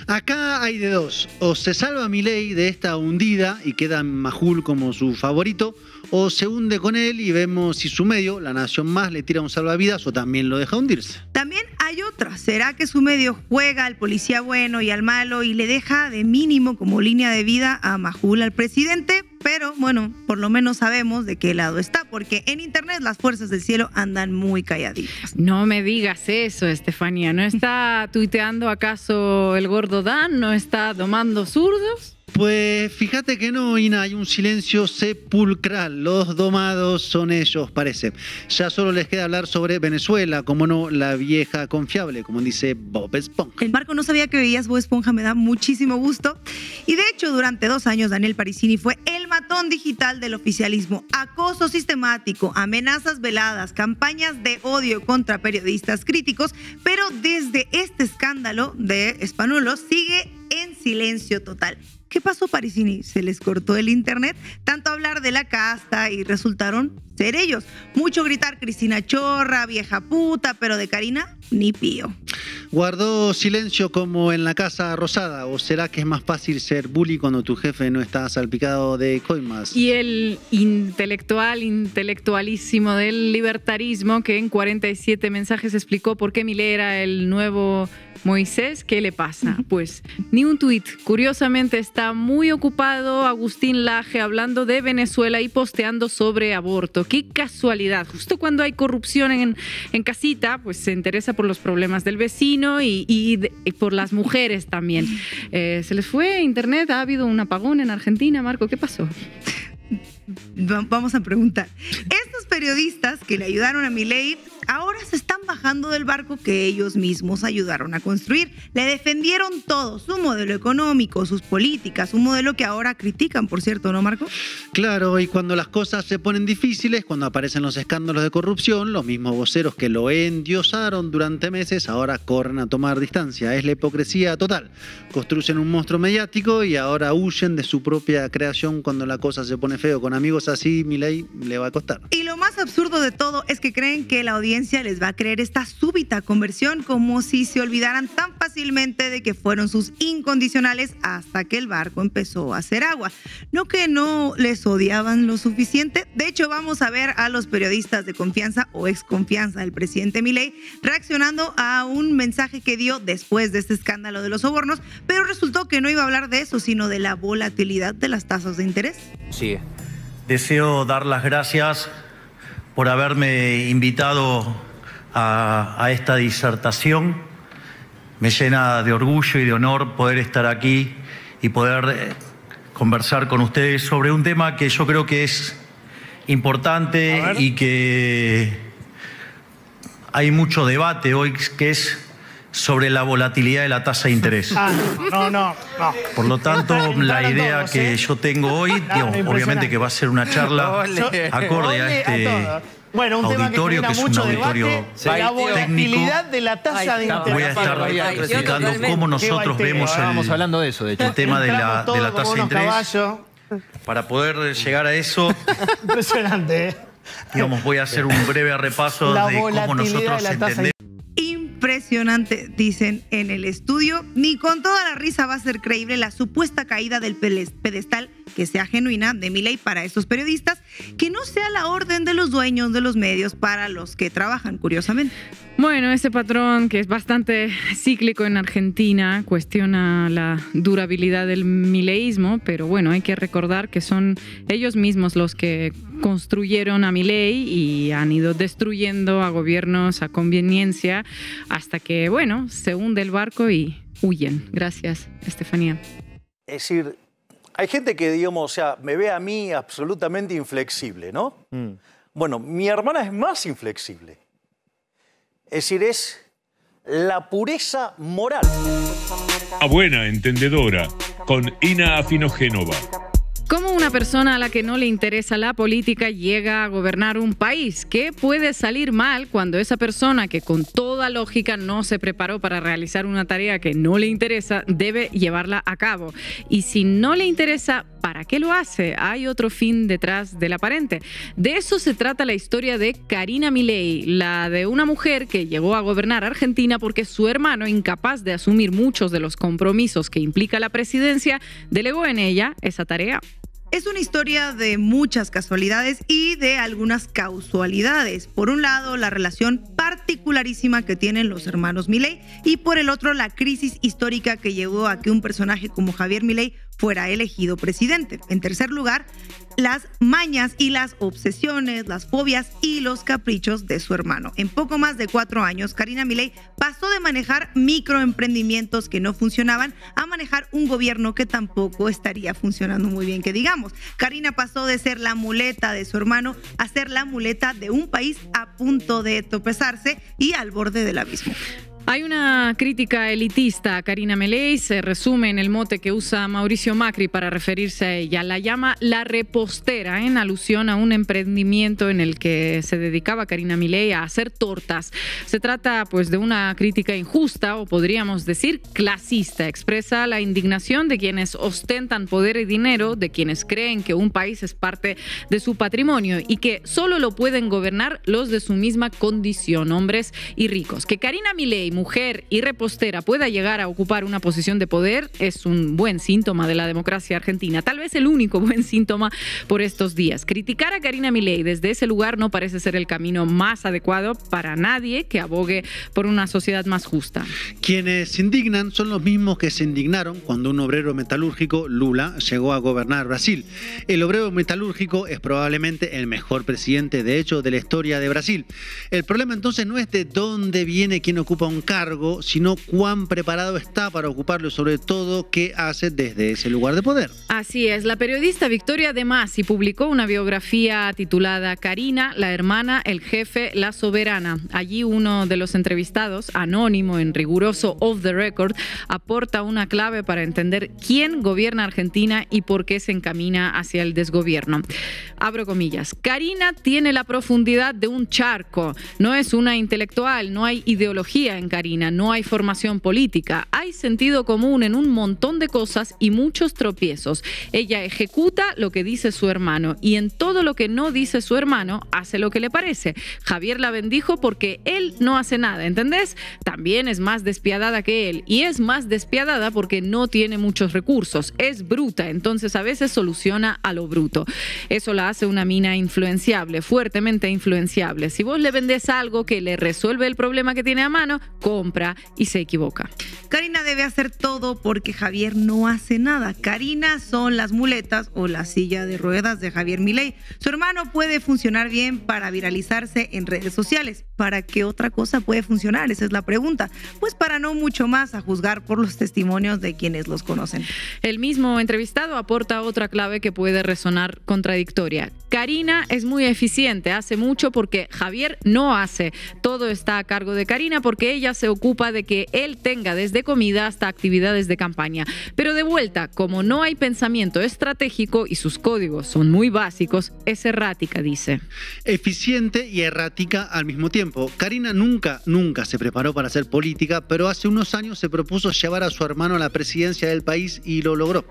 Acá hay de dos. O se salva Milei de esta hundida y queda Majul como su favorito, o se hunde con él y vemos si su medio, La Nación Más, le tira un salvavidas o también lo deja hundirse. También hay otra. ¿Será que su medio juega al policía bueno y al malo y le deja de mínimo como línea de vida a Majul, al presidente? Pero bueno, por lo menos sabemos de qué lado está, porque en internet las fuerzas del cielo andan muy calladitas. No me digas eso, Estefanía. ¿No está tuiteando acaso el gordo Dan? ¿No está domando zurdos? Pues fíjate que no, Ina, hay un silencio sepulcral. Los domados son ellos, parece. Ya solo les queda hablar sobre Venezuela, como no, la vieja confiable, como dice Bob Esponja. El Marco, no sabía que veías Bob Esponja, me da muchísimo gusto. Y de hecho, durante 2 años, Daniel Parisini fue el matón digital del oficialismo. Acoso sistemático, amenazas veladas, campañas de odio contra periodistas críticos, pero desde este escándalo de Spagnuolo sigue en silencio total. ¿Qué pasó, Parisini? ¿Se les cortó el internet? Tanto hablar de la casta y resultaron ser ellos. Mucho gritar Cristina Chorra, vieja puta, pero de Karina, ni pío. ¿Guardó silencio como en la Casa Rosada? ¿O será que es más fácil ser bully cuando tu jefe no está salpicado de coimas? Y el intelectualísimo del libertarismo, que en 47 mensajes explicó por qué Milei era el nuevo Moisés, ¿qué le pasa? Pues ni un tuit. Curiosamente está muy ocupado Agustín Laje hablando de Venezuela y posteando sobre aborto. ¡Qué casualidad! Justo cuando hay corrupción en casita, pues se interesa por los problemas del vecino y por las mujeres también. ¿Se les fue internet? ¿Ha habido un apagón en Argentina, Marco? ¿Qué pasó? Vamos a preguntar. Estos periodistas que le ayudaron a Milei ahora se están bajando del barco que ellos mismos ayudaron a construir. Le defendieron todo, su modelo económico, sus políticas, un modelo que ahora critican, por cierto, ¿no, Marco? Claro, y cuando las cosas se ponen difíciles, cuando aparecen los escándalos de corrupción, los mismos voceros que lo endiosaron durante meses ahora corren a tomar distancia. Es la hipocresía total. Construyen un monstruo mediático y ahora huyen de su propia creación cuando la cosa se pone feo. Con amigos así, Milei le va a costar. Y lo más absurdo de todo es que creen que la audiencia les va a creer esta súbita conversión, como si se olvidaran tan fácilmente de que fueron sus incondicionales hasta que el barco empezó a hacer agua. No que no les odiaban lo suficiente. De hecho, vamos a ver a los periodistas de confianza o ex confianza del presidente Milei reaccionando a un mensaje que dio después de este escándalo de los sobornos, pero resultó que no iba a hablar de eso, sino de la volatilidad de las tasas de interés. Sí. Deseo dar las gracias por haberme invitado a esta disertación. Me llena de orgullo y de honor poder estar aquí y poder conversar con ustedes sobre un tema que yo creo que es importante y que hay mucho debate hoy, que es sobre la volatilidad de la tasa de interés. No. Por lo tanto, la idea que yo tengo hoy, obviamente que va a ser una charla acorde a este auditorio, que es un auditorio la técnico. volatilidad de la tasa de interés. Voy a estar explicando cómo nosotros vemos el tema de la tasa de interés. Para poder llegar a eso, impresionante, digamos, voy a hacer un breve repaso de cómo nosotros entendemos. Impresionante, dicen en el estudio. Ni con toda la risa va a ser creíble la supuesta caída del pedestal que sea genuina de Milei para estos periodistas, que no sea la orden de los dueños de los medios para los que trabajan, curiosamente. Bueno, ese patrón que es bastante cíclico en Argentina cuestiona la durabilidad del mileísmo, pero bueno, hay que recordar que son ellos mismos los que construyeron a Milei y han ido destruyendo a gobiernos a conveniencia hasta que, bueno, se hunde el barco y huyen. Gracias, Estefanía. Es decir, hay gente que, digamos, o sea, me ve a mí absolutamente inflexible, ¿no? Bueno, mi hermana es más inflexible. Es decir, es la pureza moral. A buena entendedora, con Ina Afinogénova. ¿Cómo una persona a la que no le interesa la política llega a gobernar un país? ¿Qué puede salir mal cuando esa persona que con toda lógica no se preparó para realizar una tarea que no le interesa debe llevarla a cabo? Y si no le interesa, ¿para qué lo hace? Hay otro fin detrás del aparente. De eso se trata la historia de Karina Milei, la de una mujer que llegó a gobernar Argentina porque su hermano, incapaz de asumir muchos de los compromisos que implica la presidencia, delegó en ella esa tarea. Es una historia de muchas casualidades y de algunas causalidades. Por un lado, la relación particularísima que tienen los hermanos Milei y por el otro, la crisis histórica que llevó a que un personaje como Javier Milei fuera elegido presidente. En tercer lugar, las mañas y las obsesiones, las fobias y los caprichos de su hermano. En poco más de 4 años, Karina Milei pasó de manejar microemprendimientos que no funcionaban a manejar un gobierno que tampoco estaría funcionando muy bien, que digamos. Karina pasó de ser la muleta de su hermano a ser la muleta de un país a punto de tropezarse y al borde del abismo. Hay una crítica elitista a Karina Milei, se resume en el mote que usa Mauricio Macri para referirse a ella. La llama la repostera, en alusión a un emprendimiento en el que se dedicaba Karina Milei a hacer tortas. Se trata pues de una crítica injusta o podríamos decir clasista. Expresa la indignación de quienes ostentan poder y dinero, de quienes creen que un país es parte de su patrimonio y que solo lo pueden gobernar los de su misma condición, hombres y ricos. Que Karina Milei, mujer y repostera, pueda llegar a ocupar una posición de poder es un buen síntoma de la democracia argentina, tal vez el único buen síntoma por estos días. Criticar a Karina Milei desde ese lugar no parece ser el camino más adecuado para nadie que abogue por una sociedad más justa. Quienes se indignan son los mismos que se indignaron cuando un obrero metalúrgico, Lula, llegó a gobernar Brasil. El obrero metalúrgico es probablemente el mejor presidente, de hecho, de la historia de Brasil. El problema entonces no es de dónde viene quien ocupa un cuán cargo, sino cuán preparado está para ocuparlo y sobre todo qué hace desde ese lugar de poder. Así es, la periodista Victoria De Masi publicó una biografía titulada Karina, la hermana, el jefe, la soberana. Allí uno de los entrevistados, anónimo en riguroso off the record, aporta una clave para entender quién gobierna Argentina y por qué se encamina hacia el desgobierno. Abro comillas. Karina tiene la profundidad de un charco. No es una intelectual, no hay ideología en Karina, no hay formación política. Hay sentido común en un montón de cosas y muchos tropiezos. Ella ejecuta lo que dice su hermano y en todo lo que no dice su hermano hace lo que le parece. Javier la bendijo porque él no hace nada, ¿entendés? También es más despiadada que él y es más despiadada porque no tiene muchos recursos. Es bruta, entonces a veces soluciona a lo bruto. Eso la hace una mina influenciable, fuertemente influenciable. Si vos le vendés algo que le resuelve el problema que tiene a mano, compra y se equivoca. Karina debe hacer todo porque Javier no hace nada. Karina son las muletas o la silla de ruedas de Javier Milei. Su hermano puede funcionar bien para viralizarse en redes sociales. ¿Para qué otra cosa puede funcionar? Esa es la pregunta. Pues para no mucho más, a juzgar por los testimonios de quienes los conocen. El mismo entrevistado aporta otra clave que puede resonar contradictoria. Karina es muy eficiente, hace mucho porque Javier no hace. Todo está a cargo de Karina porque ella se ocupa de que él tenga desde comida hasta actividades de campaña. Pero de vuelta, como no hay pensamiento estratégico y sus códigos son muy básicos, es errática, dice. Eficiente y errática al mismo tiempo. Karina nunca se preparó para hacer política, pero hace unos años se propuso llevar a su hermano a la presidencia del país y lo logró.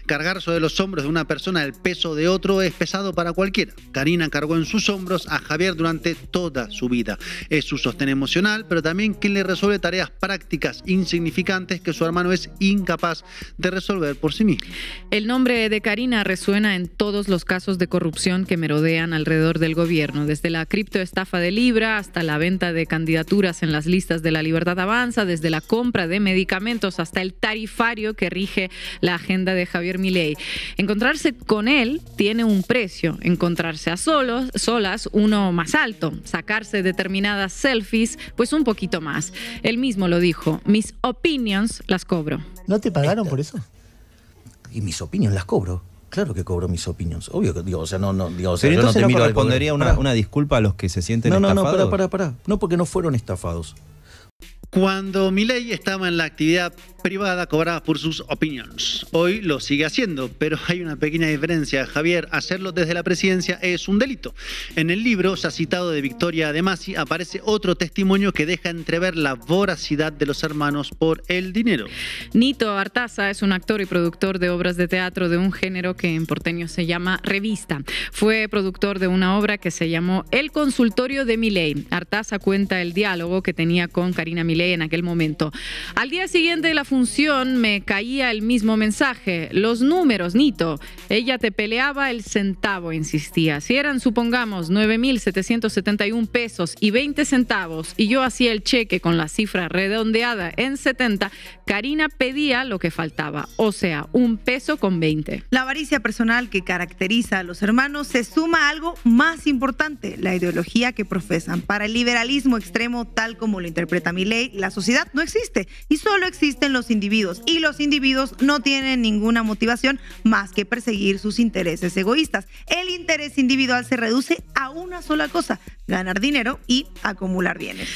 Cargar sobre los hombros de una persona el peso de otro es pesado para cualquiera. Karina cargó en sus hombros a Javier durante toda su vida. Es su sostén emocional, pero también quien le resuelve tareas prácticas insignificantes que su hermano es incapaz de resolver por sí mismo. El nombre de Karina resuena en todos los casos de corrupción que merodean alrededor del gobierno, desde la criptoestafa de Libra hasta la venta de candidaturas en las listas de La Libertad Avanza, desde la compra de medicamentos hasta el tarifario que rige la agenda de Javier Milei. Encontrarse con él tiene un precio, encontrarse a solas uno más alto, sacarse determinadas selfies pues un poquito más. Él mismo lo dijo, mis opinions las cobro. ¿No te pagaron por eso? Y mis opinions las cobro. Claro que cobro mis opinions. Obvio que digo, o sea, no, digo, o sea, pero yo entonces no te no miro correspondería una disculpa a los que se sienten estafados. Pará. No, porque no fueron estafados. Cuando Milei estaba en la actividad privada cobraba por sus opinions. Hoy lo sigue haciendo, pero hay una pequeña diferencia. Javier, hacerlo desde la presidencia es un delito. En el libro, ya citado de Victoria De Masi, aparece otro testimonio que deja entrever la voracidad de los hermanos por el dinero. Nito Artaza es un actor y productor de obras de teatro de un género que en porteño se llama revista. Fue productor de una obra que se llamó El Consultorio de Milei. Artaza cuenta el diálogo que tenía con Karina Milei en aquel momento. Al día siguiente de la función me caía el mismo mensaje. Los números, Nito. Ella te peleaba el centavo, insistía. Si eran, supongamos, 9.771 pesos y 20 centavos y yo hacía el cheque con la cifra redondeada en 70, Karina pedía lo que faltaba, o sea, 1 peso con 20. La avaricia personal que caracteriza a los hermanos se suma a algo más importante, la ideología que profesan. Para el liberalismo extremo, tal como lo interpreta Milei, la sociedad no existe y solo existen los individuos. Y los individuos no tienen ninguna motivación más que perseguir sus intereses egoístas. El interés individual se reduce a una sola cosa: ganar dinero y acumular bienes.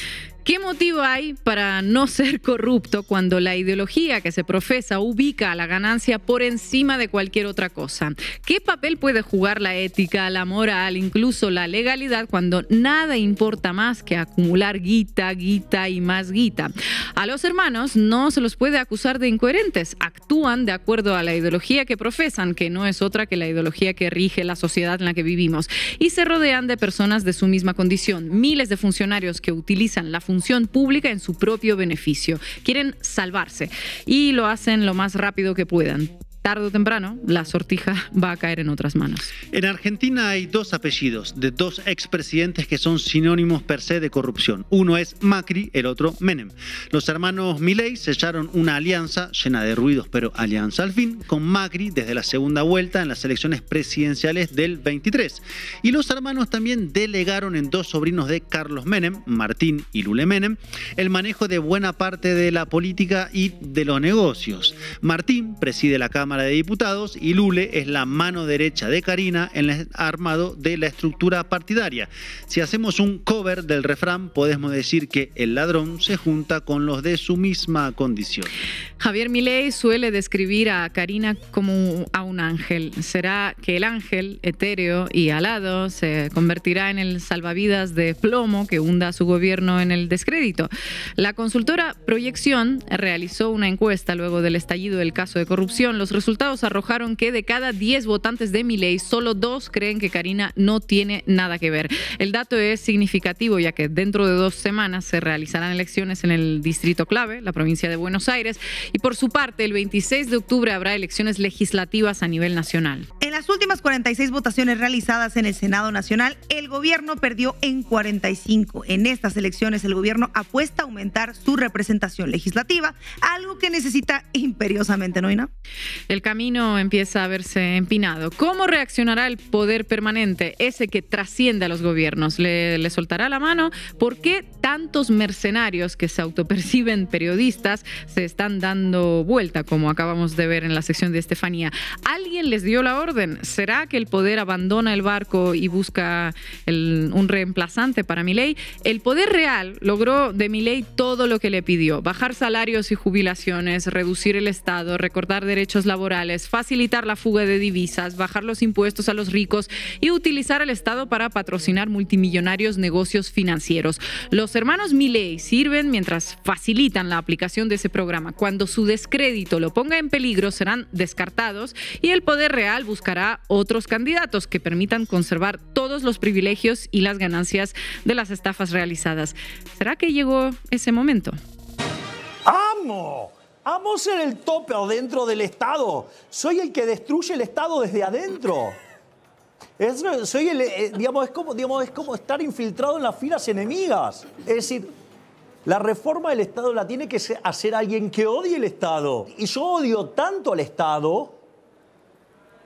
¿Qué motivo hay para no ser corrupto cuando la ideología que se profesa ubica a la ganancia por encima de cualquier otra cosa? ¿Qué papel puede jugar la ética, la moral, incluso la legalidad cuando nada importa más que acumular guita y más guita? A los hermanos no se los puede acusar de incoherentes. Actúan de acuerdo a la ideología que profesan, que no es otra que la ideología que rige la sociedad en la que vivimos. Y se rodean de personas de su misma condición. Miles de funcionarios que utilizan la función pública en su propio beneficio. Quieren salvarse y lo hacen lo más rápido que puedan. tarde o temprano la sortija va a caer en otras manos. En Argentina hay dos apellidos de dos expresidentes que son sinónimos per se de corrupción. Uno es Macri, el otro Menem. Los hermanos Milei sellaron una alianza llena de ruidos, pero alianza al fin, con Macri desde la segunda vuelta en las elecciones presidenciales del 23. Y los hermanos también delegaron en dos sobrinos de Carlos Menem, Martín y Lule Menem, el manejo de buena parte de la política y de los negocios. Martín preside la Cámara de Diputados y Lule es la mano derecha de Karina en el armado de la estructura partidaria. Si hacemos un cover del refrán, podemos decir que el ladrón se junta con los de su misma condición. Javier Milei suele describir a Karina como a un ángel. ¿Será que el ángel, etéreo y alado, se convertirá en el salvavidas de plomo que hunda a su gobierno en el descrédito? La consultora Proyección realizó una encuesta luego del estallido del caso de corrupción. Los resultados arrojaron que de cada 10 votantes de Milei, solo 2 creen que Karina no tiene nada que ver. El dato es significativo ya que dentro de 2 semanas se realizarán elecciones en el distrito clave, la provincia de Buenos Aires, y por su parte el 26 de octubre habrá elecciones legislativas a nivel nacional. En las últimas 46 votaciones realizadas en el Senado Nacional, el gobierno perdió en 45. En estas elecciones el gobierno apuesta a aumentar su representación legislativa, algo que necesita imperiosamente, ¿no, Ina? El camino empieza a verse empinado. ¿Cómo reaccionará el poder permanente, ese que trasciende a los gobiernos? ¿Le soltará la mano? ¿Por qué tantos mercenarios que se autoperciben periodistas se están dando vuelta, como acabamos de ver en la sección de Estefanía? ¿Alguien les dio la orden? ¿Será que el poder abandona el barco y busca un reemplazante para Milei? El poder real logró de Milei todo lo que le pidió: bajar salarios y jubilaciones, reducir el Estado, recortar derechos laborales, facilitar la fuga de divisas, bajar los impuestos a los ricos y utilizar el Estado para patrocinar multimillonarios negocios financieros. Los hermanos Milei sirven mientras facilitan la aplicación de ese programa. Cuando su descrédito lo ponga en peligro, serán descartados y el poder real buscará otros candidatos que permitan conservar todos los privilegios y las ganancias de las estafas realizadas. ¿Será que llegó ese momento? Amo ser el tope dentro del Estado. Soy el que destruye el Estado desde adentro. Es como estar infiltrado en las filas enemigas. Es decir, la reforma del Estado la tiene que hacer alguien que odie el Estado. Y yo odio tanto al Estado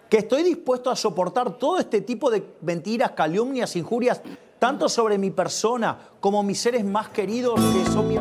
que estoy dispuesto a soportar todo este tipo de mentiras, calumnias, injurias, tanto sobre mi persona como mis seres más queridos que son mi...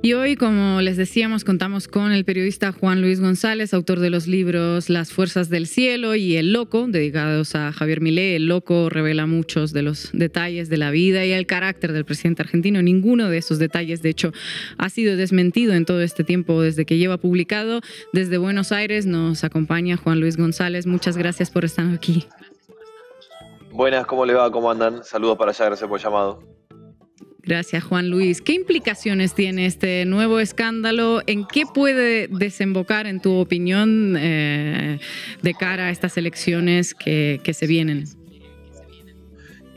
Y hoy, como les decíamos, contamos con el periodista Juan Luis González, autor de los libros Las Fuerzas del Cielo y El Loco, dedicados a Javier Milei. El Loco revela muchos de los detalles de la vida y el carácter del presidente argentino. Ninguno de esos detalles, de hecho, ha sido desmentido en todo este tiempo desde que lleva publicado. Desde Buenos Aires nos acompaña Juan Luis González. Muchas gracias por estar aquí. Buenas, ¿cómo le va? ¿Cómo andan? Saludos para allá, gracias por el llamado. Gracias, Juan Luis. ¿Qué implicaciones tiene este nuevo escándalo? ¿En qué puede desembocar, en tu opinión, de cara a estas elecciones que se vienen?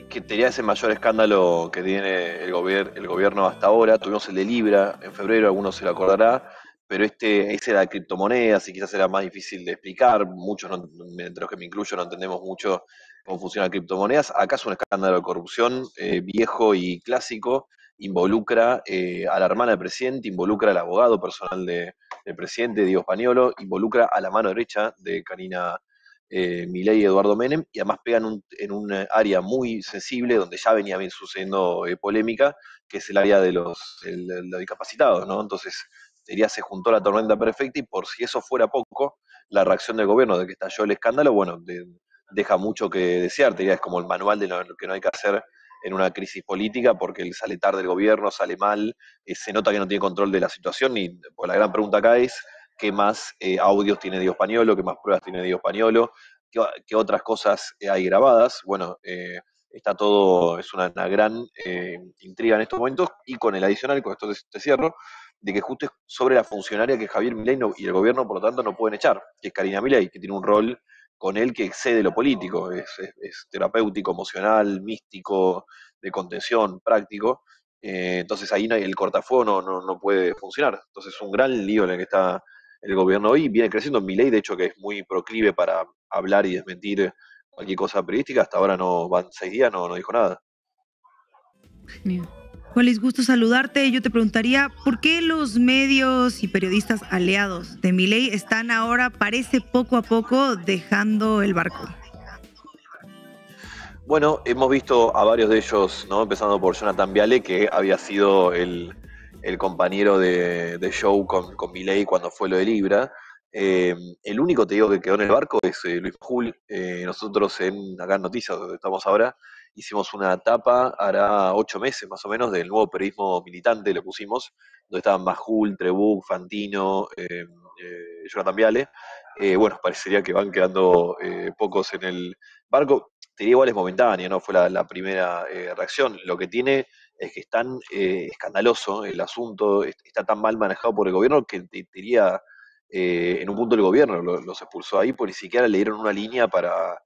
Que sería ese mayor escándalo que tiene el gobierno hasta ahora. Tuvimos el de Libra en febrero, algunos se lo acordará, pero ese era de criptomonedas y quizás era más difícil de explicar. Muchos, entre los que me incluyo, no entendemos mucho cómo funcionan criptomonedas. Acá es un escándalo de corrupción viejo y clásico, involucra a la hermana del presidente, involucra al abogado personal del presidente, Diego Spaniolo, involucra a la mano derecha de Karina Milei y Eduardo Menem, y además pega en un área muy sensible donde ya venía bien sucediendo polémica, que es el área de los discapacitados, ¿no? Entonces, se juntó la tormenta perfecta, y por si eso fuera poco, la reacción del gobierno de que estalló el escándalo, bueno, deja mucho que desear. Es como el manual de lo que no hay que hacer en una crisis política, porque sale tarde el gobierno, sale mal, se nota que no tiene control de la situación, y pues la gran pregunta acá es qué más audios tiene Diego Spaniolo, qué más pruebas tiene Diego Spaniolo, qué otras cosas hay grabadas. Bueno, está todo, es una gran intriga en estos momentos, y con el adicional, con esto te cierro, de que justo es sobre la funcionaria que Javier Milei y el gobierno, por lo tanto, no pueden echar, que es Karina Milei, que tiene un rol con él que excede lo político, es terapéutico, emocional, místico, de contención, práctico, Entonces ahí el cortafuego no puede funcionar. Entonces es un gran lío en el que está el gobierno hoy. Viene creciendo Milei, de hecho, que es muy proclive para hablar y desmentir cualquier cosa periodística. Hasta ahora no van 6 días, no dijo nada. Juan Luis, gusto saludarte. Yo te preguntaría, ¿por qué los medios y periodistas aliados de Milei están ahora, parece poco a poco, dejando el barco? Bueno, hemos visto a varios de ellos, ¿no? Empezando por Jonathan Viale, que había sido el compañero de show con Milei cuando fue lo de Libra. El único, te digo, que quedó en el barco es Luis Majul. Nosotros acá en Noticias, donde estamos ahora, hicimos una etapa, hará 8 meses más o menos, del nuevo periodismo militante, lo pusimos, donde estaban Majul, Trebuch, Fantino, Jonathan Viale. Bueno, parecería que van quedando pocos en el barco. Te diría igual es momentánea, ¿no? Fue la primera reacción. Lo que tiene es que es tan escandaloso el asunto, está tan mal manejado por el gobierno que te diría, en un punto el gobierno los expulsó ahí, porque ni siquiera le dieron una línea para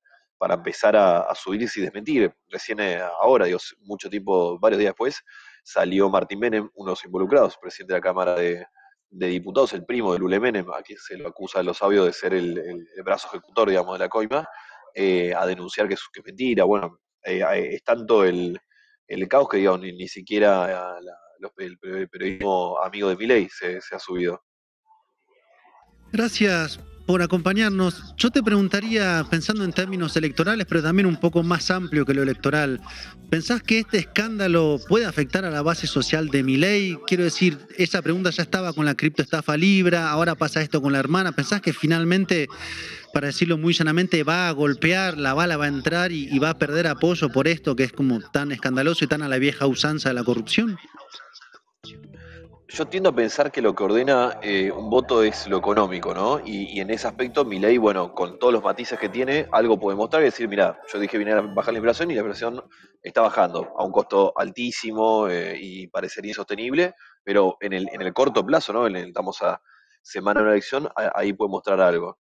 empezar a subirse y desmentir. Recién ahora, digo, mucho tiempo, varios días después, salió Martín Menem, uno de los involucrados, presidente de la Cámara de Diputados, el primo de Lule Menem, a quien se lo acusa en los audios de ser el brazo ejecutor, digamos, de la coima, a denunciar que es mentira. Bueno, es tanto el caos que, digamos, ni siquiera el periodismo amigo de Milei se ha subido. Gracias por acompañarnos. Yo te preguntaría, pensando en términos electorales, pero también un poco más amplio que lo electoral, ¿pensás que este escándalo puede afectar a la base social de Milei? Quiero decir, esa pregunta ya estaba con la criptoestafa Libra, ahora pasa esto con la hermana. ¿Pensás que finalmente, para decirlo muy llanamente, va a golpear, la bala va a entrar y va a perder apoyo por esto que es como tan escandaloso y tan a la vieja usanza de la corrupción? Yo tiendo a pensar que lo que ordena un voto es lo económico, ¿no? Y en ese aspecto, Milei, bueno, con todos los matices que tiene, algo puede mostrar y decir, mira, yo dije viene a bajar la inflación y la inflación está bajando a un costo altísimo y parecería insostenible, pero en el corto plazo, ¿no? Estamos a semana de una elección, ahí puede mostrar algo.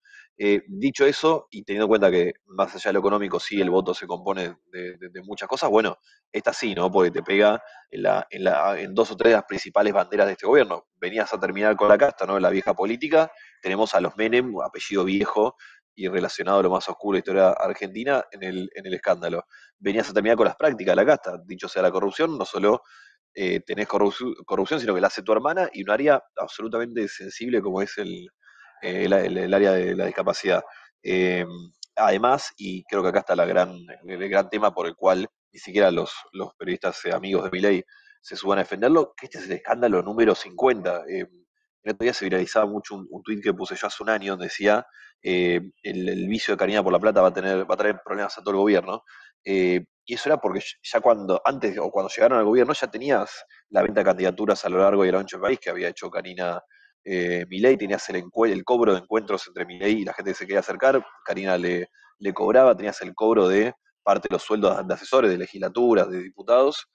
Dicho eso, y teniendo en cuenta que más allá de lo económico, sí, el voto se compone de muchas cosas, bueno, esta sí, ¿no? Porque te pega en 2 o 3 de las principales banderas de este gobierno. Venías a terminar con la casta, ¿no? La vieja política. Tenemos a los Menem, apellido viejo y relacionado a lo más oscuro de la historia argentina, en el escándalo. Venías a terminar con las prácticas de la casta. Dicho sea la corrupción, no solo tenés corrupción, sino que la hace tu hermana y un área absolutamente sensible como es el área de la discapacidad. Además, y creo que acá está el gran tema por el cual ni siquiera los periodistas amigos de Milei se suban a defenderlo, que este es el escándalo número 50. El otro día se viralizaba mucho un tuit que puse yo hace un año donde decía el vicio de Karina por la Plata va a traer problemas a todo el gobierno. Y eso era porque ya cuando llegaron al gobierno ya tenías la venta de candidaturas a lo largo y a lo ancho del país que había hecho Karina Milei, tenías el cobro de encuentros entre Milei y la gente que se quería acercar, Karina le cobraba, tenías el cobro de parte de los sueldos de asesores, de legislaturas, de diputados.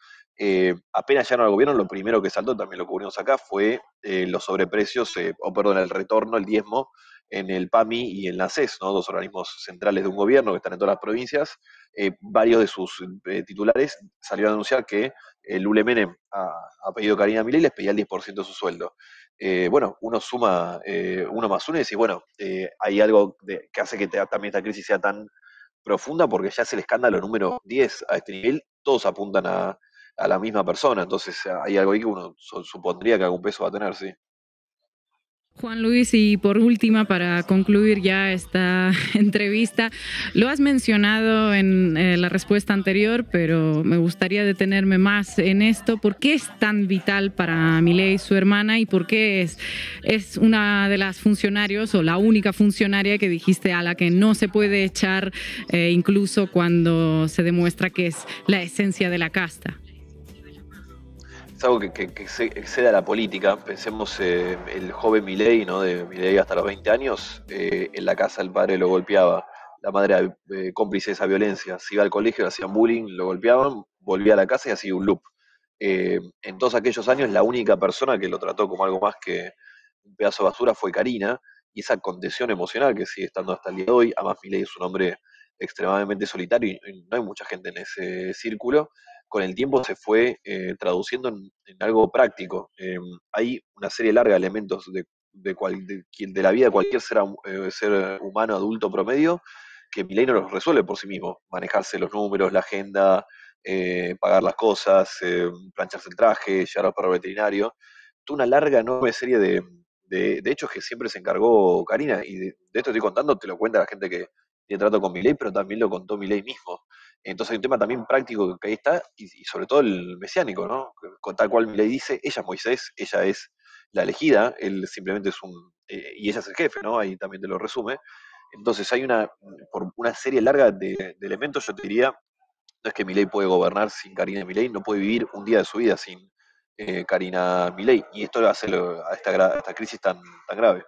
Apenas llegaron al gobierno, lo primero que saltó, también lo cubrimos acá, fue los sobreprecios, el retorno, el diezmo en el PAMI y el NACES, ¿no? 2 organismos centrales de un gobierno que están en todas las provincias. Varios de sus titulares salieron a anunciar que Lule Menem, a pedido Karina Milei, les pedía el 10% de su sueldo. Bueno, uno suma 1 más 1 y dice, bueno, hay algo que hace que también esta crisis sea tan profunda porque ya es el escándalo número 10 a este nivel, todos apuntan a la misma persona, entonces hay algo ahí que uno supondría que algún peso va a tener, sí. Juan Luis, y por última, para concluir ya esta entrevista, lo has mencionado en la respuesta anterior, pero me gustaría detenerme más en esto. ¿Por qué es tan vital para Milei su hermana y por qué es una de las funcionarios o la única funcionaria que dijiste a la que no se puede echar incluso cuando se demuestra que es la esencia de la casta? Es algo que excede a la política. Pensemos el joven Milei, ¿no? De Milei hasta los 20 años, en la casa el padre lo golpeaba, la madre era cómplice de esa violencia, se iba al colegio, le hacían bullying, lo golpeaban, volvía a la casa y hacía un loop. En todos aquellos años la única persona que lo trató como algo más que un pedazo de basura fue Karina, y esa contención emocional que sigue estando hasta el día de hoy. Además Milei es un hombre extremadamente solitario y no hay mucha gente en ese círculo. con el tiempo se fue traduciendo en algo práctico. Hay una serie larga de elementos de la vida de cualquier ser humano adulto promedio que Milei no los resuelve por sí mismo. Manejarse los números, la agenda, pagar las cosas, plancharse el traje, llevar al perro veterinario. Toda una larga, enorme serie de hechos que siempre se encargó Karina. Y de esto estoy contando, te lo cuenta la gente que tiene trato con Milei, pero también lo contó Milei mismo. Entonces hay un tema también práctico que ahí está, y sobre todo el mesiánico, ¿no? Con tal cual Milei dice, ella es Moisés, ella es la elegida, él simplemente es y ella es el jefe, ¿no? Ahí también te lo resume. Entonces hay por una serie larga de elementos, yo te diría, no es que Milei puede gobernar sin Karina Milei, no puede vivir un día de su vida sin Karina Milei, y esto hace a esta crisis tan grave.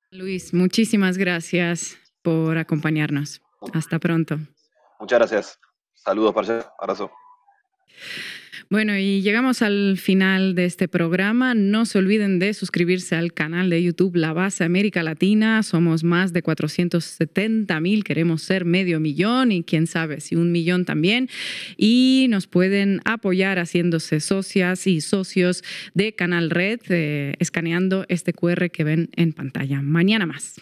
Luis, muchísimas gracias por acompañarnos. Hasta pronto. Muchas gracias. Saludos para allá. Abrazo. Bueno, y llegamos al final de este programa. No se olviden de suscribirse al canal de YouTube La Base América Latina. Somos más de 470,000, queremos ser 500,000 y quién sabe si 1,000,000 también. Y nos pueden apoyar haciéndose socias y socios de Canal Red, escaneando este QR que ven en pantalla. Mañana más.